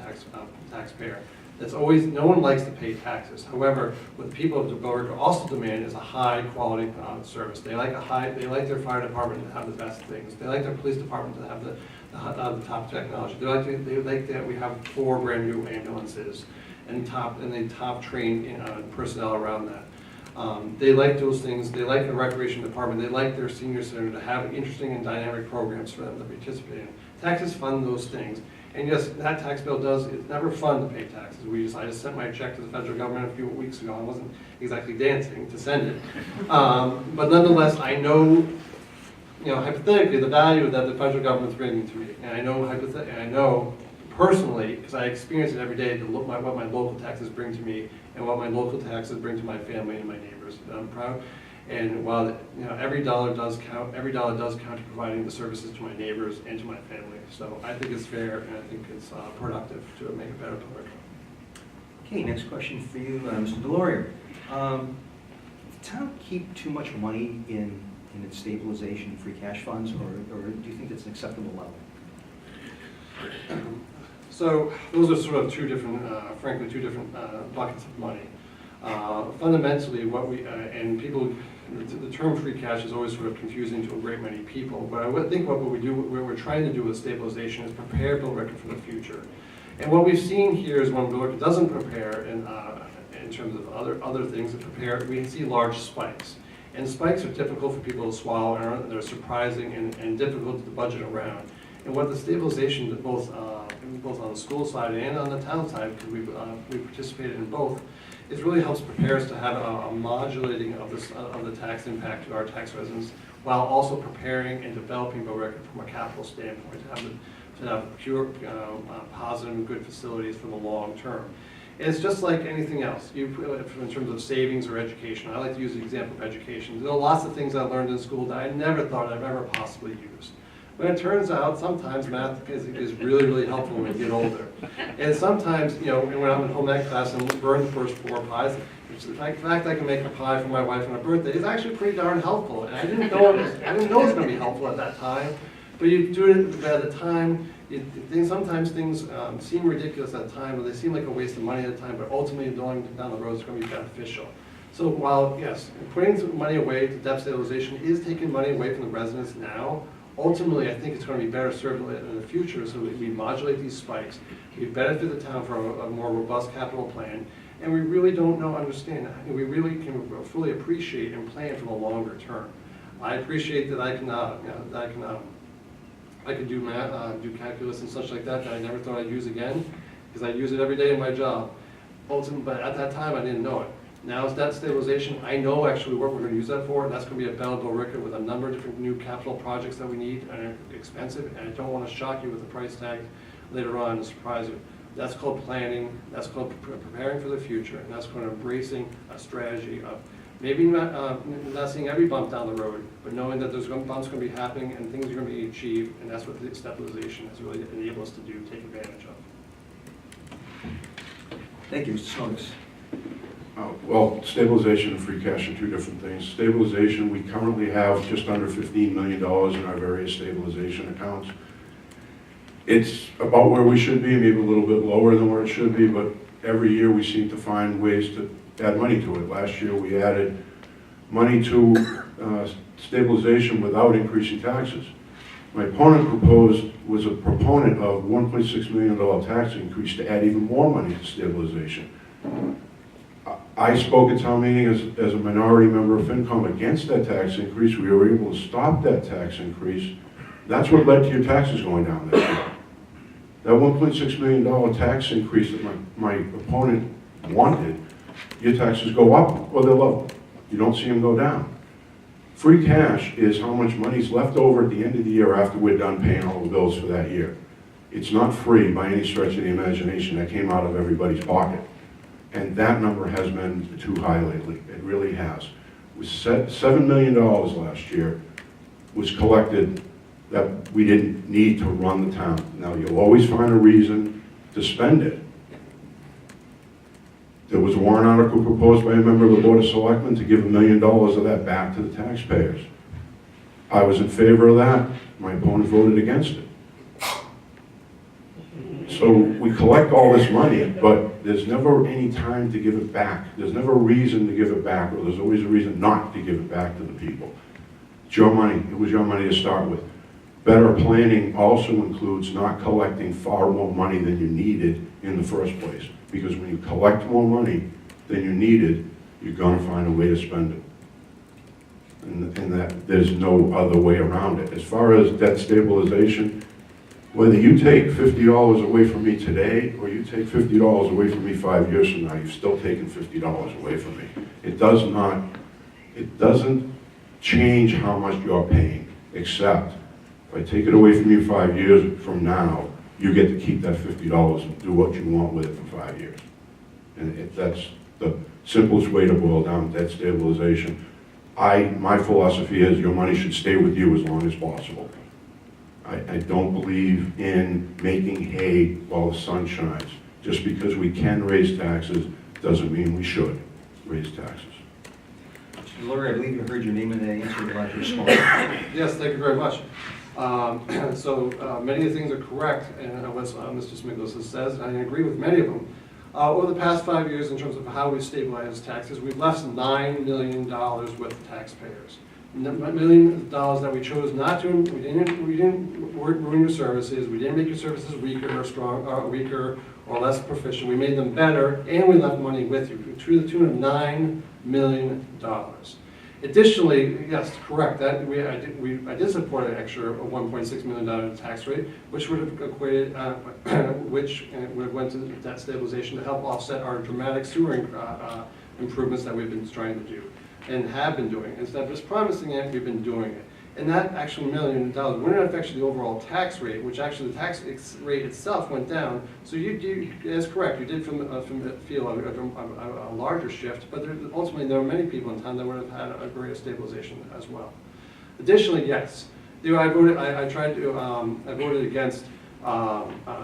taxpayer. It's always, no one likes to pay taxes. However, what people of Billerica also demand is a high quality service. They like their fire department to have the best things. They like their police department to have the top technology. They like that we have 4 brand new ambulances and the top trained personnel around that. They like those things. They like the recreation department. They like their senior center to have interesting and dynamic programs for them to participate in. Taxes fund those things. And yes, that tax bill it's never fun to pay taxes. I just sent my check to the federal government a few weeks ago. I wasn't exactly dancing to send it. But nonetheless, I know, hypothetically, the value that the federal government's bringing to me. And I know personally, because I experience it every day, what my local taxes bring to me and what my local taxes bring to my family and my neighbors. And I'm proud. And while every dollar does count to providing the services to my neighbors and to my family. So I think it's fair, and I think it's productive to make a better Billerica. Okay, next question for you, Mr. Delorier. Does the town keep too much money in its stabilization and free cash funds, or do you think that's an acceptable level? So those are sort of frankly, two different buckets of money. Fundamentally, the term free cash is always sort of confusing to a great many people, but I think what we're trying to do with stabilization is prepare Billerica for the future. And what we've seen here is when Billerica doesn't prepare in terms of other things that prepare, we see large spikes. And spikes are difficult for people to swallow, and they're surprising and difficult to budget around. And what the stabilization that both on the school side and on the town side, because we participated in both, it really helps prepare us to have a modulating of the tax impact to our tax residents, while also preparing and developing Billerica from a capital standpoint to have pure, positive and good facilities for the long term. And it's just like anything else, in terms of savings or education. I like to use the example of education. There are lots of things I learned in school that I never thought I'd ever possibly use. But it turns out sometimes math is really, really helpful when you get older. And sometimes, when I'm in home ec class and burn the first 4 pies, the fact I can make a pie for my wife on her birthday is actually pretty darn helpful. And I didn't know it was going to be helpful at that time. But you do it at the time. Sometimes things seem ridiculous at the time, or they seem like a waste of money at the time, but ultimately down the road it's going to be beneficial. So while, yes, putting some money away to debt stabilization is taking money away from the residents now, ultimately, I think it's going to be better served in the future, so we modulate these spikes. We benefit the town for a more robust capital plan, and we really don't understand. We really can fully appreciate and plan for the longer term. I appreciate that I can do math, do calculus and such like that I never thought I'd use again, because I use it every day in my job. Ultimately, but at that time, I didn't know it. Now it's debt stabilization. I know actually what we're going to use that for, and that's going to be a Billerica with a number of different new capital projects that we need and are expensive, and I don't want to shock you with the price tag later on and surprise you. That's called planning, that's called preparing for the future, and that's called embracing a strategy of maybe not seeing every bump down the road, but knowing that there's bumps going to be happening and things are going to be achieved, and that's what the stabilization has really enabled us to do, take advantage of. Thank you, Mr. Snodgrass. Well, stabilization and free cash are 2 different things. Stabilization, we currently have just under $15 million in our various stabilization accounts. It's about where we should be, maybe a little bit lower than where it should be, but every year we seem to find ways to add money to it. Last year, we added money to stabilization without increasing taxes. My opponent was a proponent of $1.6 million tax increase to add even more money to stabilization. I spoke at town meeting as a minority member of FinCom against that tax increase. We were able to stop that tax increase. That's what led to your taxes going down this year. That $1.6 million tax increase that my opponent wanted, your taxes go up or they're level. You don't see them go down. Free cash is how much money's left over at the end of the year after we're done paying all the bills for that year. It's not free by any stretch of the imagination. That came out of everybody's pocket. And that number has been too high lately. It really has. It was $7 million last year was collected that we didn't need to run the town. Now, you'll always find a reason to spend it. There was a warrant article proposed by a member of the Board of Selectmen to give $1 million of that back to the taxpayers. I was in favor of that. My opponent voted against it. So we collect all this money, but there's never any time to give it back. There's never a reason to give it back, or there's always a reason not to give it back to the people. It's your money. It was your money to start with. Better planning also includes not collecting far more money than you needed in the first place. Because when you collect more money than you needed, you're going to find a way to spend it. And that there's no other way around it. As far as debt stabilization, whether you take $50 away from me today or you take $50 away from me 5 years from now, you've still taken $50 away from me. It doesn't change how much you're paying, except if I take it away from you 5 years from now, you get to keep that $50 and do what you want with it for 5 years. And that's the simplest way to boil down debt stabilization. My philosophy is your money should stay with you as long as possible. I don't believe in making hay while the sun shines. Just because we can raise taxes doesn't mean we should raise taxes. Mr. Delory, I believe you heard your name and the answer you'd like to respond. Yes, thank you very much. So many of the things are correct, and what Mr. Smiglos says, I agree with many of them. Over the past 5 years, in terms of how we stabilize taxes, we've left $9 million with taxpayers. $1 million that we chose not to. We didn't ruin your services. We didn't make your services weaker or weaker or less proficient. We made them better, and we left money with you to the tune of $9 million. Additionally, yes, correct. That I did support an extra $1.6 million tax rate, which would have equated, which would have went to debt stabilization to help offset our dramatic sewer improvements that we've been trying to do and have been doing. Instead of just promising it, we've been doing it. And that actual $1 million wouldn't affect the overall tax rate, which actually the tax rate itself went down. So that's correct. You did feel a larger shift, but ultimately there are many people in town that would have had a greater stabilization as well. Additionally, yes, I voted against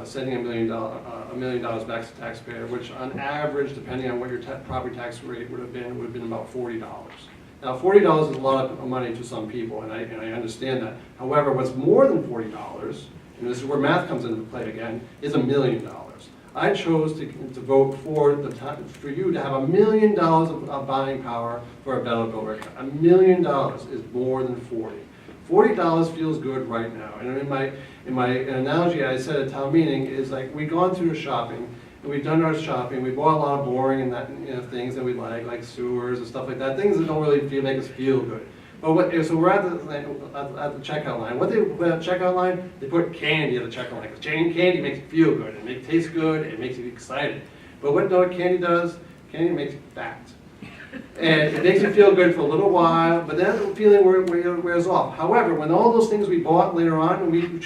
sending $1 million back to the taxpayer, which on average, depending on what your property tax rate would have been about $40. Now, $40 is a lot of money to some people, and I understand that. However, what's more than $40, and this is where math comes into play again, is $1 million. I chose to vote for you to have $1 million of buying power for a better Billerica. $1 million is more than $40. $40 feels good right now. And in my analogy I said at town meeting is like we've gone through the shopping. And we've done our shopping. We bought a lot of boring and things that we like sewers and stuff like that. Things that don't really make us feel good. But so we're at the checkout line. What they put at the checkout line? They put candy at the checkout line because candy makes you feel good. It tastes good. It makes you excited. But what candy does? Candy makes you fat. And it makes you feel good for a little while, but then the feeling wears off. However, when all those things we bought later on, we could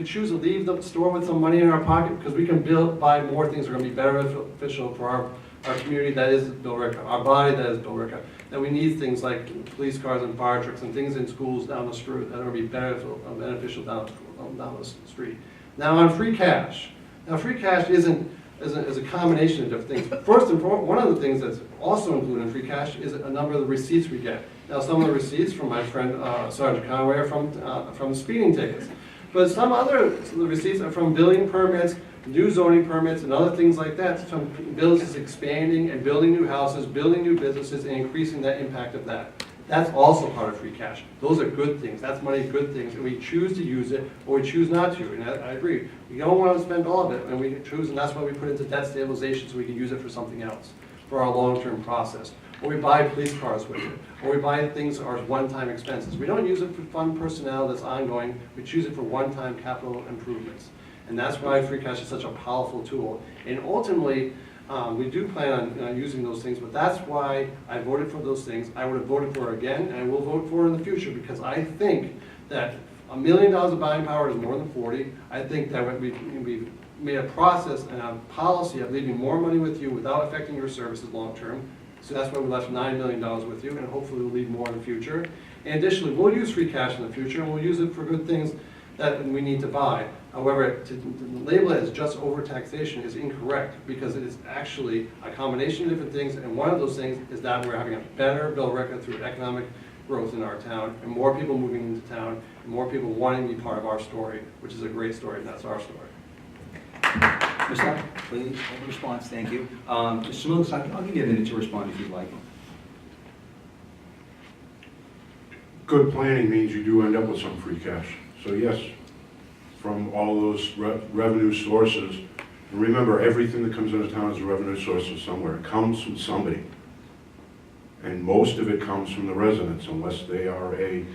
choose to leave the store with some money in our pocket because we can buy more things that are going to be beneficial for our community that is Billerica, our body that is Billerica. That we need things like police cars and fire trucks and things in schools down the street that are going to be beneficial down the street. Now on free cash. Now free cash is a combination of different things. First and foremost, one of the things that's also included in free cash is a number of the receipts we get. Now, some of the receipts from my friend Sergeant Conway are from speeding tickets, but some other receipts are from billing permits, new zoning permits and other things like that, some villages expanding and building new houses, building new businesses, and increasing that impact of that. That's also part of free cash. Those are good things. That's money, good things. And we choose to use it or we choose not to. And I agree. We don't want to spend all of it and we choose, and that's why we put it into debt stabilization so we can use it for something else, for our long-term process. Or we buy police cars with it. Or we buy things that are one-time expenses. We don't use it for fund personnel that's ongoing. We choose it for one-time capital improvements. And that's why free cash is such a powerful tool. And ultimately, we do plan on using those things, but that's why I voted for those things. I would have voted for it again, and I will vote for it in the future, because I think that $1 million of buying power is more than 40. I think that we made a process and a policy of leaving more money with you without affecting your services long-term. So that's why we left $9 million with you, and hopefully we'll leave more in the future. And additionally, we'll use free cash in the future, and we'll use it for good things that we need to buy. However, to label it as just overtaxation is incorrect, because it is actually a combination of different things, and one of those things is that we're having a better Billerica through economic growth in our town, and more people moving into town, and more people wanting to be part of our story, which is a great story, and that's our story. Ms. Lott, please, have a response, thank you. Mr. Smooths, I'll give you a minute to respond if you'd like. Good planning means you do end up with some free cash. So yes, from all those revenue sources, and remember, everything that comes into town is a revenue source from somewhere. It comes from somebody. And most of it comes from the residents, unless they are a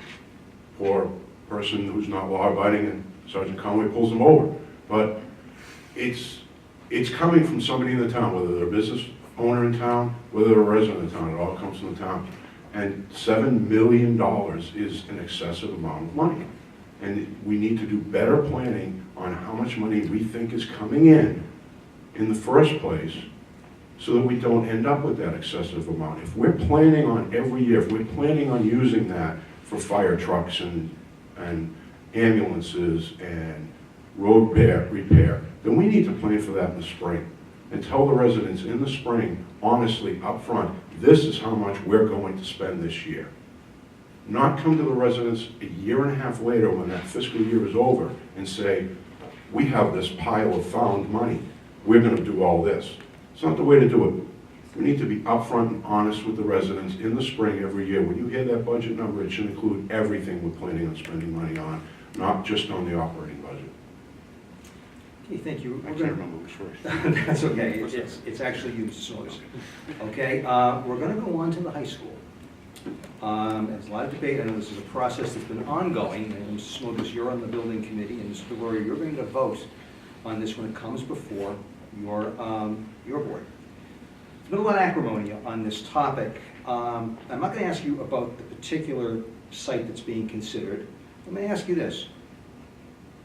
poor person who's not law-abiding and Sergeant Conway pulls them over. But it's coming from somebody in the town, whether they're a business owner in town, whether they're a resident in town, it all comes from the town. And $7 million is an excessive amount of money. And we need to do better planning on how much money we think is coming in the first place, so that we don't end up with that excessive amount. If we're planning on every year, if we're planning on using that for fire trucks and ambulances and road repair, then we need to plan for that in the spring. And tell the residents in the spring, honestly, up front, this is how much we're going to spend this year. Not come to the residents a year and a half later when that fiscal year is over and say, we have this pile of found money, we're going to do all this. It's not the way to do it. We need to be upfront and honest with the residents in the spring every year. When you hear that budget number, it should include everything we're planning on spending money on, not just on the operating budget. Okay, thank you. I can't remember which first. That's okay, it's actually you, Mr. Smooths. Okay, we're going to go on to the high school. There's a lot of debate. I know this is a process that's been ongoing, and Mr. Smooths, you're on the building committee, and Mr. DeLoria, you're going to vote on this when it comes before your board. There's been a lot of acrimony on this topic. I'm not going to ask you about the particular site that's being considered. Let me ask you this.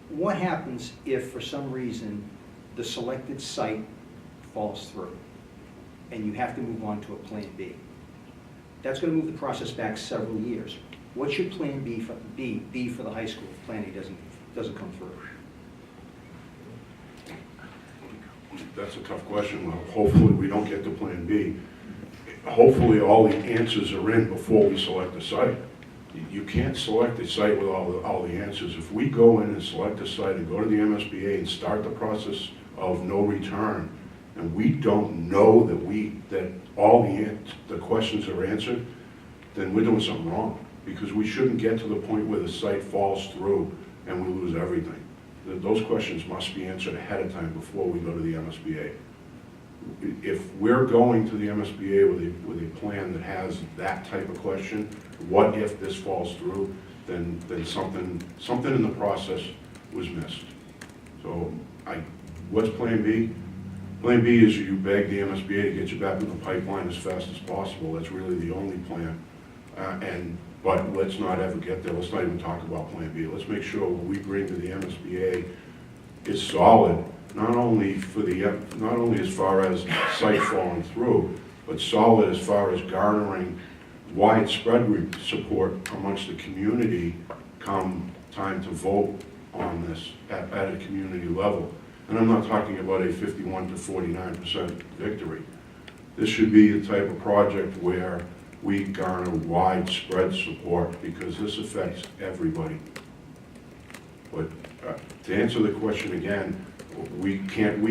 What happens if, for some reason, the selected site falls through, and you have to move on to a plan B? That's going to move the process back several years. What's your plan B for the high school if plan A doesn't come through? That's a tough question. Well, hopefully we don't get to plan B. Hopefully all the answers are in before we select a site. You can't select a site with all the answers. If we go in and select a site and go to the MSBA and start the process of no return, and we don't know that all the questions are answered, then we're doing something wrong, because we shouldn't get to the point where the site falls through and we lose everything. Those questions must be answered ahead of time before we go to the MSBA. If we're going to the MSBA with a plan that has that type of question, what if this falls through, then something in the process was missed. So what's plan B? Plan B is you beg the MSBA to get you back in the pipeline as fast as possible. That's really the only plan. But let's not ever get there. Let's not even talk about plan B. Let's make sure what we bring to the MSBA is solid, not only as far as site falling through, but solid as far as garnering widespread support amongst the community come time to vote on this at a community level. And I'm not talking about a 51 to 49% victory. This should be the type of project where we garner widespread support, because this affects everybody. But to answer the question again, we can't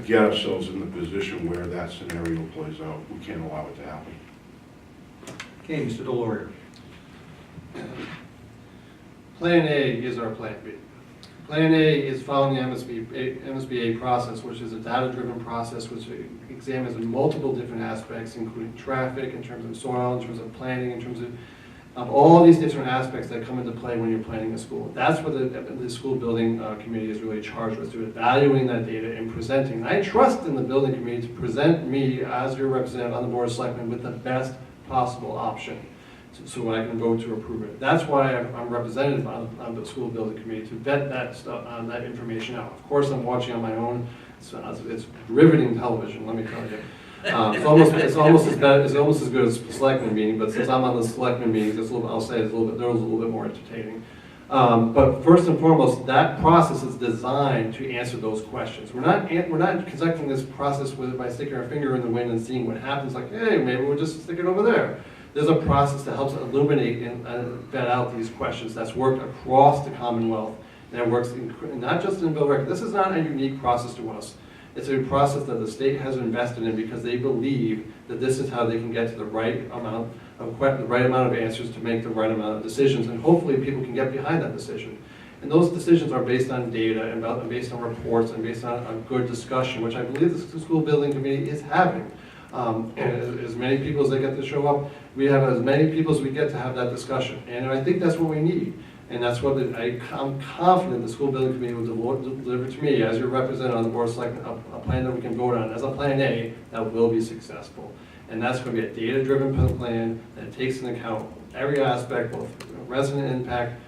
get ourselves in the position where that scenario plays out. We can't allow it to happen. Okay, Mr. Delorier. Plan A is our Plan B. Plan A is following the MSBA process, which is a data-driven process which examines multiple different aspects, including traffic, in terms of soil, in terms of planning, in terms of all these different aspects that come into play when you're planning a school. That's what the school building committee is really charged with, to evaluating that data and presenting. And I trust in the building committee to present me as your representative on the Board of Selectmen with the best possible option, so I can vote to approve it. That's why I'm represented on the school building committee, to vet that stuff, that information out. Of course, I'm watching on my own. It's riveting television, let me tell you. It's almost as good as the Selectman meeting, but since I'm on the Selectman meetings, they're a little bit more entertaining. But first and foremost, that process is designed to answer those questions. We're not conducting this process by sticking our finger in the wind and seeing what happens. Like, hey, maybe we'll just stick it over there. There's a process that helps illuminate and vet out these questions that's worked across the Commonwealth, and it works not just in Billerica. This is not a unique process to us. It's a process that the state has invested in because they believe that this is how they can get to the right amount of answers to make the right amount of decisions, and hopefully people can get behind that decision. And those decisions are based on data and based on reports and based on a good discussion, which I believe the school building committee is having. And as many people as they get to show up, we have as many people as we get to have that discussion. And I think that's what we need. And that's what I'm confident the school building committee will deliver to me as your representative on the Board of Selectmen, a plan that we can vote on as a Plan A that will be successful. And that's going to be a data-driven plan that takes into account every aspect, both resident impact,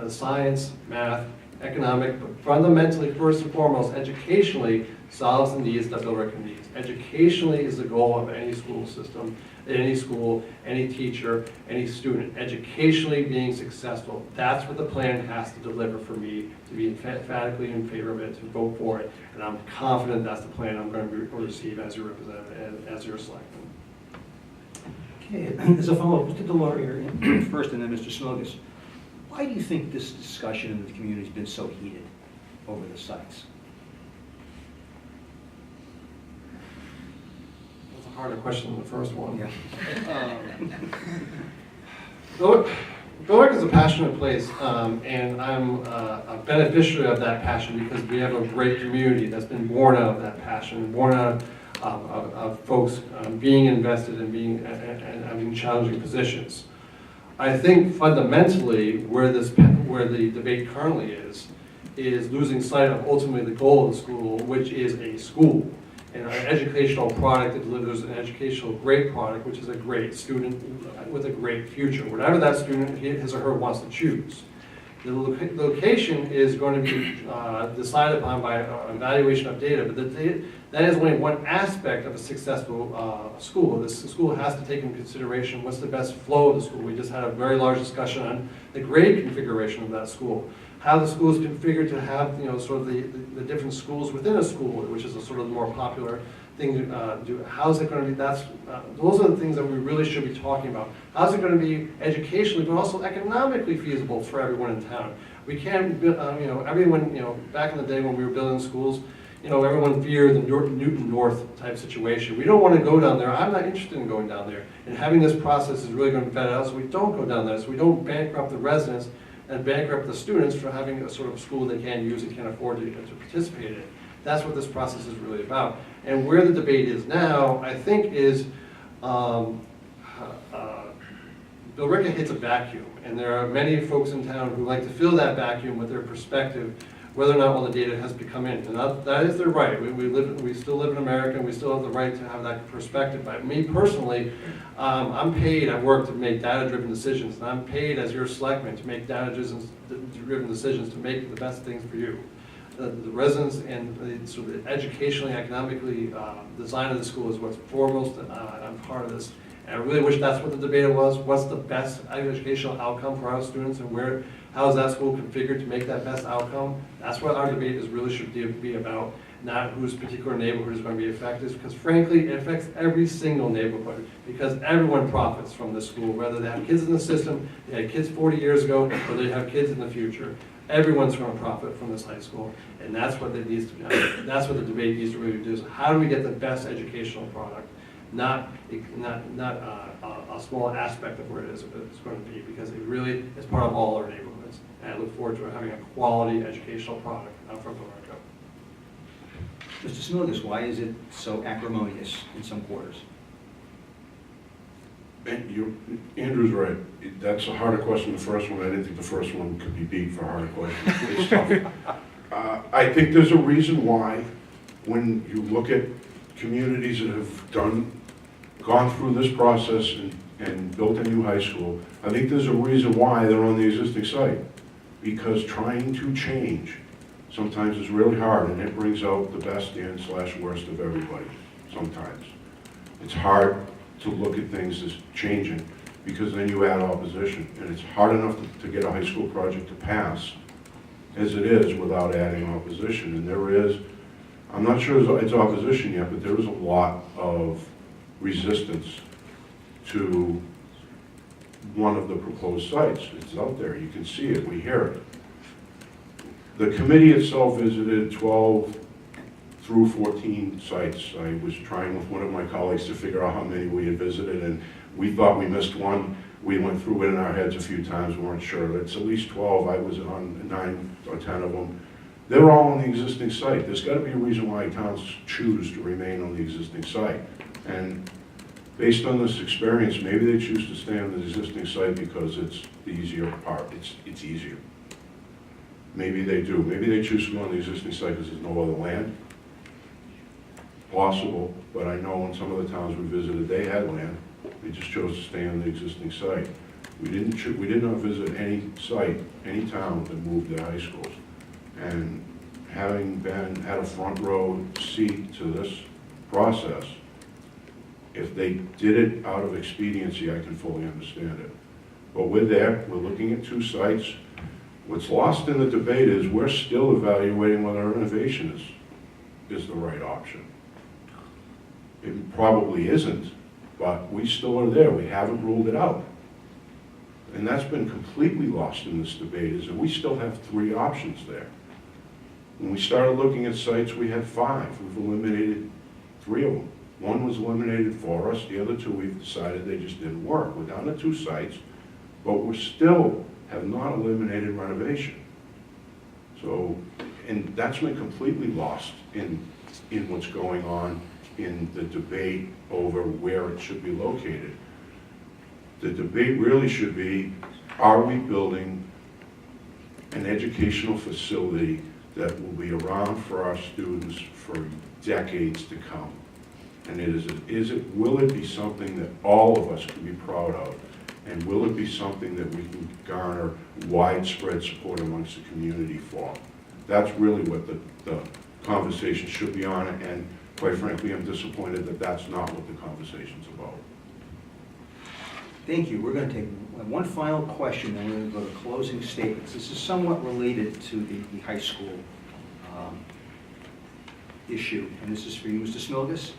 science, math, economic, but fundamentally, first and foremost, educationally, solves the needs that Billerica needs. Educationally is the goal of any school system, any school, any teacher, any student. Educationally being successful. That's what the plan has to deliver for me, to be emphatically in favor of it, to vote for it. And I'm confident that's the plan I'm going to receive as your representative, as your selectman. Okay, as a follow-up, Mr. Delorier first, and then Mr. Smogus. Why do you think this discussion in the community has been so heated over the sites? That's a harder question than the first one. Yeah. Billerica is a passionate place, and I'm a beneficiary of that passion because we have a great community that's been born out of that passion, born out of folks being invested and having challenging positions. I think fundamentally where the debate currently is losing sight of ultimately the goal of the school, which is a school and an educational product that delivers an educational great product, which is a great student with a great future, whatever that student his or her wants to choose. The location is going to be decided upon by evaluation of data, but that is only one aspect of a successful school. This school has to take into consideration what's the best flow of the school. We just had a very large discussion on the grade configuration of that school, how the school is configured to have sort of the different schools within a school, which is a sort of the more popular thing to do. How's it going to be? Those are the things that we really should be talking about. How's it going to be educationally, but also economically feasible for everyone in town? We can't, everyone, back in the day when we were building schools, everyone feared the Newton North type situation. We don't want to go down there. I'm not interested in going down there. And having this process is really going to vet it out so we don't go down there, so we don't bankrupt the residents and bankrupt the students for having a sort of school they can't use and can't afford to participate in. That's what this process is really about. And where the debate is now, I think, is Billerica hits a vacuum. And there are many folks in town who like to fill that vacuum with their perspective, whether or not all the data has become in. And that is their right. We still live in America, and we still have the right to have that perspective. But me personally, I'm paid at work to make data-driven decisions, and I'm paid as your selectman to make data-driven decisions to make the best things for you. The residents and the educationally, economically design of the school is what's foremost. I'm part of this. And I really wish that's what the debate was. What's the best educational outcome for our students, and how is that school configured to make that best outcome? That's what our debate should be about, not whose particular neighborhood is going to be affected, because frankly, it affects every single neighborhood, because everyone profits from this school, whether they have kids in the system, they had kids 40 years ago, or they have kids in the future. Everyone's going to profit from this high school, and that's what that's what the debate needs to really do, is how do we get the best educational product, not a small aspect of where it's going to be, because it really is part of all our neighborhoods. And I look forward to having a quality educational product from Billerica. Mr. Smilgus, why is it so acrimonious in some quarters? Andrew's right. That's a harder question than the first one. I didn't think the first one could be beat for a harder question. It's tough. I think there's a reason why, when you look at communities that have gone through this process and built a new high school, I think there's a reason why they're on the existing site. Because trying to change sometimes is really hard, and it brings out the best and / worst of everybody sometimes. It's hard to look at things as changing, because then you add opposition, and it's hard enough to get a high school project to pass as it is without adding opposition. And there is, I'm not sure it's opposition yet, but there is a lot of resistance to one of the proposed sites. It's out there, you can see it, we hear it. The committee itself visited 12 through 14 sites. I was trying with one of my colleagues to figure out how many we had visited, and we thought we missed one. We went through it in our heads a few times, we weren't sure. It's at least 12, I was on 9 or 10 of them. They're all on the existing site. There's got to be a reason why towns choose to remain on the existing site. And based on this experience, maybe they choose to stay on the existing site because it's the easier part, it's easier. Maybe they do. Maybe they choose to go on the existing site because there's no other land. Possible, but I know in some of the towns we visited, they had land. They just chose to stay on the existing site. We did not visit any site, any town that moved their high schools. And having been at a front row seat to this process, if they did it out of expediency, I can fully understand it. But we're there, we're looking at 2 sites. What's lost in the debate is we're still evaluating whether renovation is the right option. It probably isn't, but we still are there. We haven't ruled it out. And that's been completely lost in this debate, is that we still have 3 options there. When we started looking at sites, we had 5. We've eliminated 3 of them. 1 was eliminated for us. The other 2, we've decided they just didn't work. We're down to 2 sites, but we still have not eliminated renovation. So, and that's been completely lost in what's going on in the debate over where it should be located. The debate really should be, are we building an educational facility that will be around for our students for decades to come? And will it be something that all of us can be proud of? And will it be something that we can garner widespread support amongst the community for? That's really what the conversation should be on, and quite frankly, I'm disappointed that that's not what the conversation's about. Thank you. We're going to take one final question, and we're going to go to closing statements. This is somewhat related to the high school issue, and this is for you, Mr. Smilgus.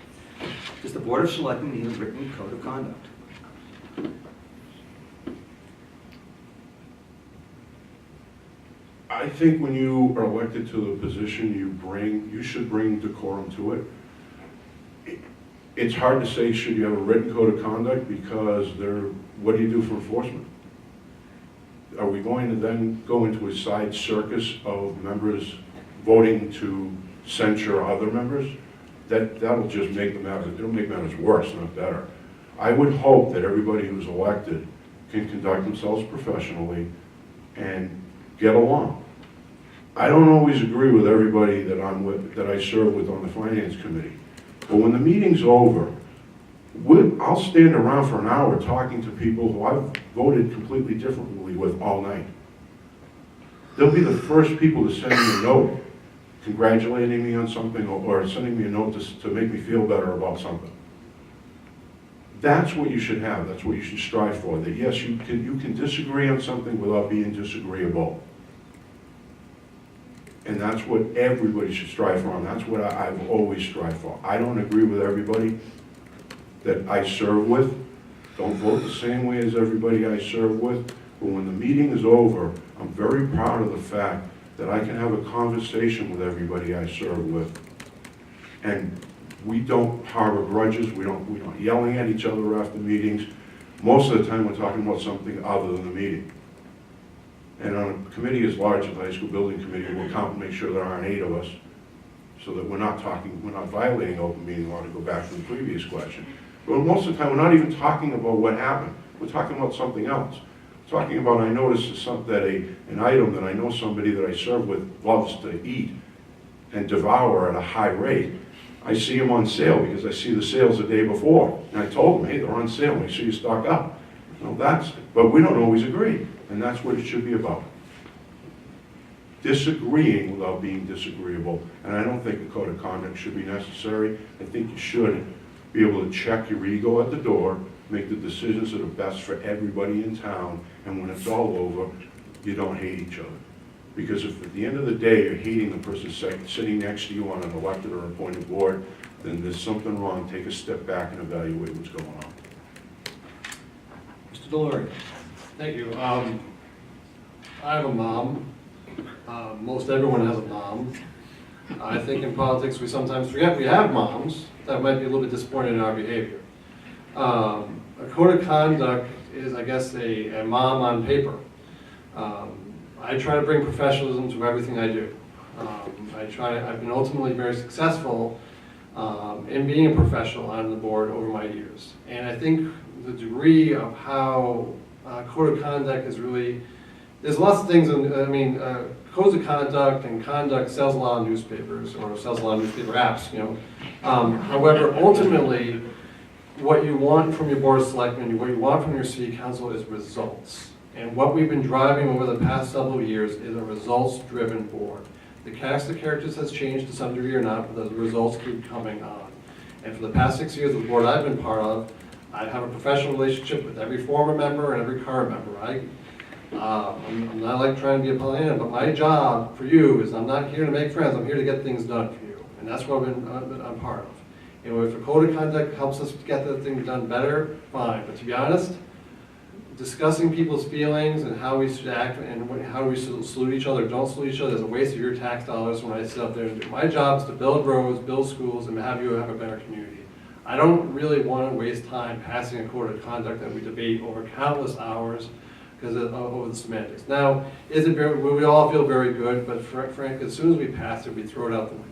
Does the Board of Selectmen need a written code of conduct? I think when you are elected to the position you should bring decorum to it. It's hard to say should you have a written code of conduct, because what do you do for enforcement? Are we going to then go into a side circus of members voting to censure other members? That'll just make it'll make matters worse, not better. I would hope that everybody who's elected can conduct themselves professionally and get along. I don't always agree with everybody that I serve with on the Finance Committee, but when the meeting's over, I'll stand around for an hour talking to people who I've voted completely differently with all night. They'll be the first people to send me a note congratulating me on something, or sending me a note to make me feel better about something. That's what you should have. That's what you should strive for. That yes, you can disagree on something without being disagreeable. And that's what everybody should strive for, and that's what I've always strived for. I don't agree with everybody that I serve with. Don't vote the same way as everybody I serve with, But when the meeting is over, I'm very proud of the fact that I can have a conversation with everybody I serve with. And we don't harbor grudges, we're not yelling at each other after meetings. Most of the time, we're talking about something other than the meeting. And on a committee as large as the high school building committee, we'll count and make sure there aren't 8 of us, so that we're not violating open meeting law, to go back to the previous question. But most of the time, we're not even talking about what happened. We're talking about something else. We're talking about, I noticed that an item that I know somebody that I serve with loves to eat and devour at a high rate. I see them on sale because I see the sales the day before. And I told them, hey, they're on sale, make sure you stock up. But we don't always agree, and that's what it should be about. Disagreeing without being disagreeable. And I don't think a code of conduct should be necessary. I think you should be able to check your ego at the door, make the decisions that are best for everybody in town, and when it's all over, you don't hate each other. Because if at the end of the day you're hating the person sitting next to you on an elected or appointed board, then there's something wrong. Take a step back and evaluate what's going on. Mr. Billerica. Thank you. I have a mom. Most everyone has a mom. I think in politics we sometimes forget we have moms that might be a little bit disappointed in our behavior. A code of conduct is, I guess, a mom on paper. I try to bring professionalism to everything I do. I've been ultimately very successful in being a professional on the board over my years. And I think the degree of how code of conduct is really, there's lots of things, codes of conduct and conduct sells a lot of newspapers, or sells a lot of newspaper apps, you know. However, ultimately, what you want from your board of selectmen, what you want from your city council is results. And what we've been driving over the past several years is a results-driven board. The cast of characters has changed to some degree or not, but the results keep coming on. And for the past 6 years of the board I've been part of, I have a professional relationship with every former member and every current member. I'm not like trying to be a Pollyanna, but my job for you is I'm not here to make friends, I'm here to get things done for you. And that's what I'm part of. And if a code of conduct helps us get the thing done better, fine. But to be honest, discussing people's feelings and how we should act and how we should salute each other, don't salute each other, is a waste of your tax dollars when I sit up there and do. My job is to build roads, build schools, and have you have a better community. I don't really want to waste time passing a code of conduct that we debate over countless hours because over the semantics. Now, we all feel very good, but frankly, as soon as we pass it, we throw it out the window.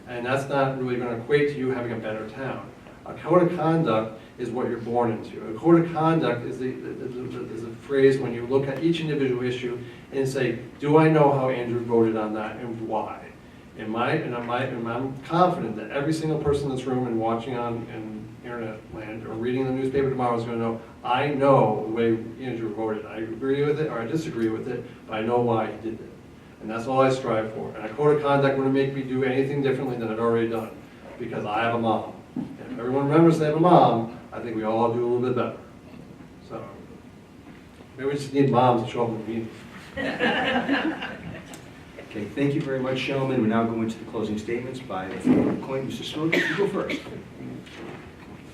And that's not really going to equate to you having a better town. A code of conduct is what you're born into. A code of conduct is a phrase when you look at each individual issue and say, do I know how Andrew voted on that and why? And I'm confident that every single person in this room and watching on internet land or reading the newspaper tomorrow is going to know, I know the way Andrew voted. I agree with it or I disagree with it, but I know why he did it. And that's all I strive for. And a code of conduct wouldn't make me do anything differently than I've already done, because I have a mom. And if everyone remembers they have a mom, I think we all do a little bit better. So maybe we just need moms to show up in the meeting. Okay, thank you very much, gentlemen. We now go into the closing statements by the floor of the coin. Mr. Smoke, you go first.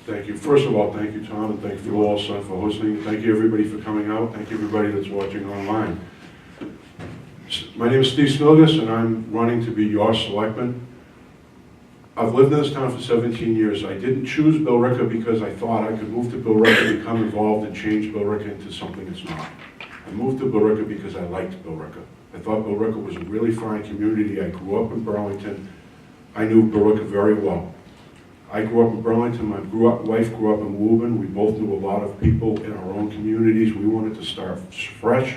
Thank you. First of all, thank you, Tom, and thank you all, son, for hosting. Thank you, everybody, for coming out. Thank you, everybody that's watching online. My name is Steve Smilgas, and I'm running to be your selectman. I've lived in this town for 17 years. I didn't choose Billerica because I thought I could move to Billerica, become involved, and change Billerica into something it's not. I moved to Billerica because I liked Billerica. I thought Billerica was a really fine community. I grew up in Burlington. I knew Billerica very well. I grew up in Burlington. My wife grew up in Woburn. We both knew a lot of people in our own communities. We wanted to start fresh,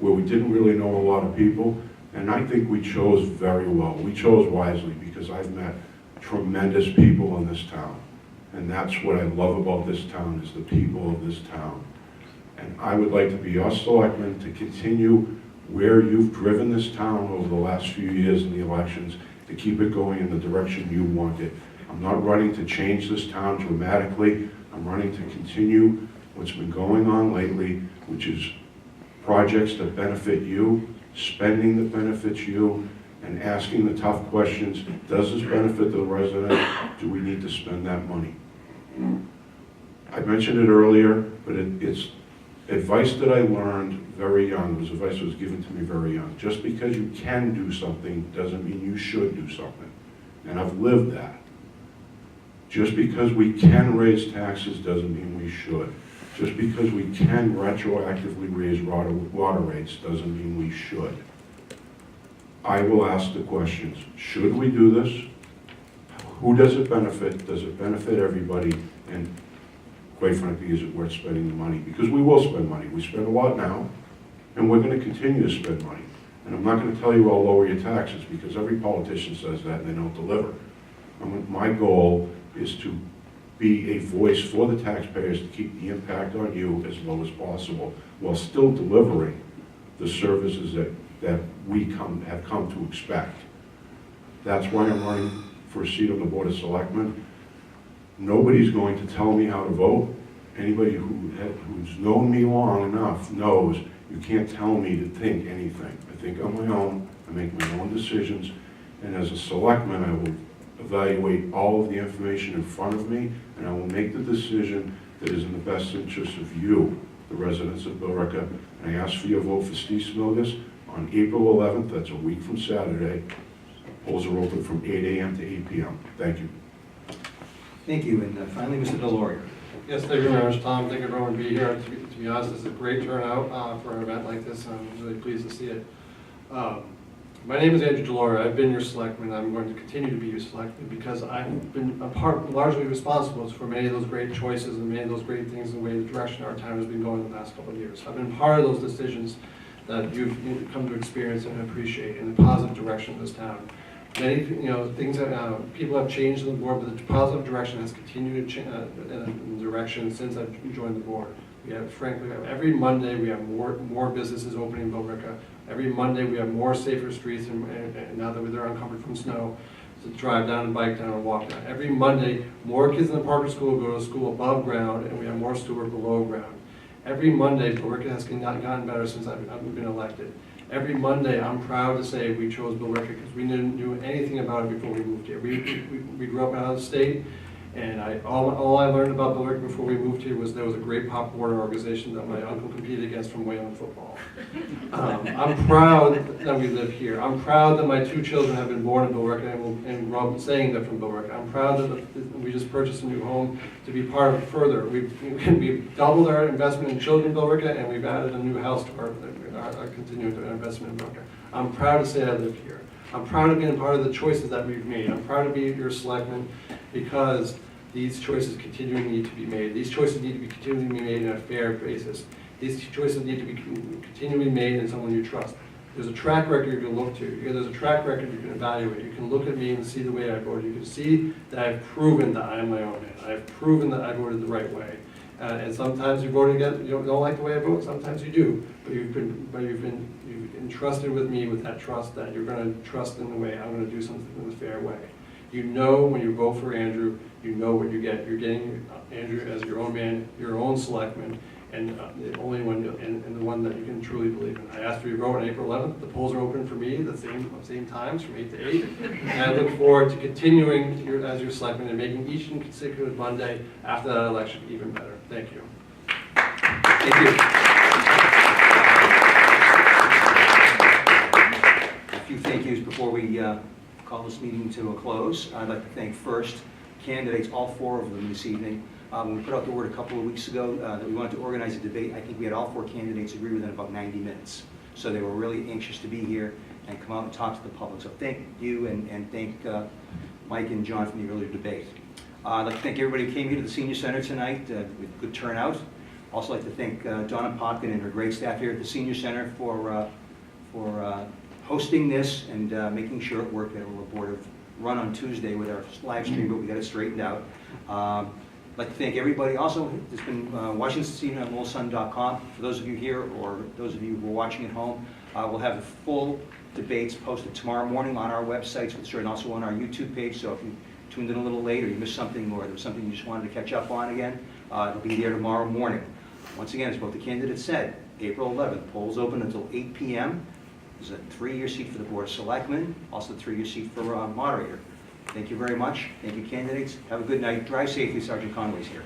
where we didn't really know a lot of people. And I think we chose very well. We chose wisely because I've met tremendous people in this town. And that's what I love about this town, is the people of this town. And I would like to be your selectman to continue where you've driven this town over the last few years in the elections, to keep it going in the direction you want it. I'm not running to change this town dramatically. I'm running to continue what's been going on lately, which is projects that benefit you, spending that benefits you, and asking the tough questions. Does this benefit the resident? Do we need to spend that money? I mentioned it earlier, but Advice that I learned very young was advice that was given to me very young. Just because you can do something doesn't mean you should do something. And I've lived that. Just because we can raise taxes doesn't mean we should. Just because we can retroactively raise water rates doesn't mean we should. I will ask the questions. Should we do this? Who does it benefit? Does it benefit everybody? And quite frankly, is it worth spending the money? Because we will spend money. We spend a lot now, and we're going to continue to spend money. And I'm not going to tell you I'll lower your taxes, because every politician says that and they don't deliver. My goal is to be a voice for the taxpayers to keep the impact on you as low as possible, while still delivering the services that we have come to expect. That's why I'm running for a seat on the Board of Selectmen. Nobody's going to tell me how to vote. Anybody who's known me long enough knows you can't tell me to think anything. I think on my own, I make my own decisions, and as a selectman, I will evaluate all of the information in front of me, and I will make the decision that is in the best interest of you, the residents of Billerica. And I ask for your vote for Steve Smilgas on April 11th, that's a week from Saturday. Polls are open from 8 a.m. to 8 p.m. Thank you. Thank you, and finally, Mr. Delorier. Yes, thank you very much, Tom. Thank everyone for being here. To be honest, this is a great turnout for an event like this, and I'm really pleased to see it. My name is Andrew Delorier. I've been your selectman. I'm going to continue to be your selectman because I've been largely responsible for many of those great choices and many of those great things in the way the direction our town has been going the past couple of years. I've been part of those decisions that you've come to experience and appreciate in the positive direction of this town. Many things that people have changed on the board, but the positive direction has continued to change in the direction since I've joined the board. Frankly, every Monday we have more businesses opening in Billerica. Every Monday we have more safer streets, and now that they're uncovered from snow, to drive down and bike down and walk down. Every Monday, more kids in the Parker School go to school above ground, and we have more students below ground. Every Monday, Billerica has gotten better since I've been elected. Every Monday, I'm proud to say we chose Billerica because we didn't know anything about it before we moved here. We grew up out of the state, and all I learned about Billerica before we moved here was there was a great pop warner organization that my uncle competed against from Wayland football. I'm proud that we live here. I'm proud that my two children have been born in Billerica and grew up saying they're from Billerica. I'm proud that we just purchased a new home to be part of it further. We've doubled our investment in children in Billerica, and we've added a new house to our continuing investment in Billerica. I'm proud to say I live here. I'm proud of being part of the choices that we've made. I'm proud to be your selectman because these choices continually need to be made. These choices need to be continually made on a fair basis. These choices need to be continually made in someone you trust. There's a track record you can look to. There's a track record you can evaluate. You can look at me and see the way I voted. You can see that I've proven that I am my own man. I've proven that I voted the right way. And sometimes you vote against, you don't like the way I vote. Sometimes you do. But you've entrusted with me with that trust that you're going to trust in the way I'm going to do something in a fair way. You know when you vote for Andrew, you know what you get. You're getting Andrew as your own man, your own selectman, and the only one, and the one that you can truly believe in. I asked for your vote on April 11th. The polls are open for me the same times, from 8 to 8. And I look forward to continuing as your selectman and making each consecutive Monday after that election even better. Thank you. Thank you. A few thank yous before we call this meeting to a close. I'd like to thank first candidates, all four of them this evening. When we put out the word a couple of weeks ago that we wanted to organize a debate, I think we had all four candidates agree within about 90 minutes. So they were really anxious to be here and come out and talk to the public. So thank you, and thank Mike and John from the earlier debate. I'd like to thank everybody who came here to the Senior Center tonight with good turnout. Also like to thank Donna Popkin and her great staff here at the Senior Center for hosting this and making sure it worked. We're aboard of run on Tuesday with our live stream, but we got it straightened out. I'd like to thank everybody also that's been watching this evening on lowellsun.com. For those of you here or those of you who are watching at home, we'll have the full debates posted tomorrow morning on our websites, and also on our YouTube page. So if you tuned in a little late or you missed something or there was something you just wanted to catch up on again, it'll be there tomorrow morning. Once again, as both the candidates said, April 11th, polls open until 8 p.m. There's a 3-year seat for the Board of Selectmen, also a 3-year seat for moderator. Thank you very much. Thank you, candidates. Have a good night. Drive safely. Sergeant Conway's here.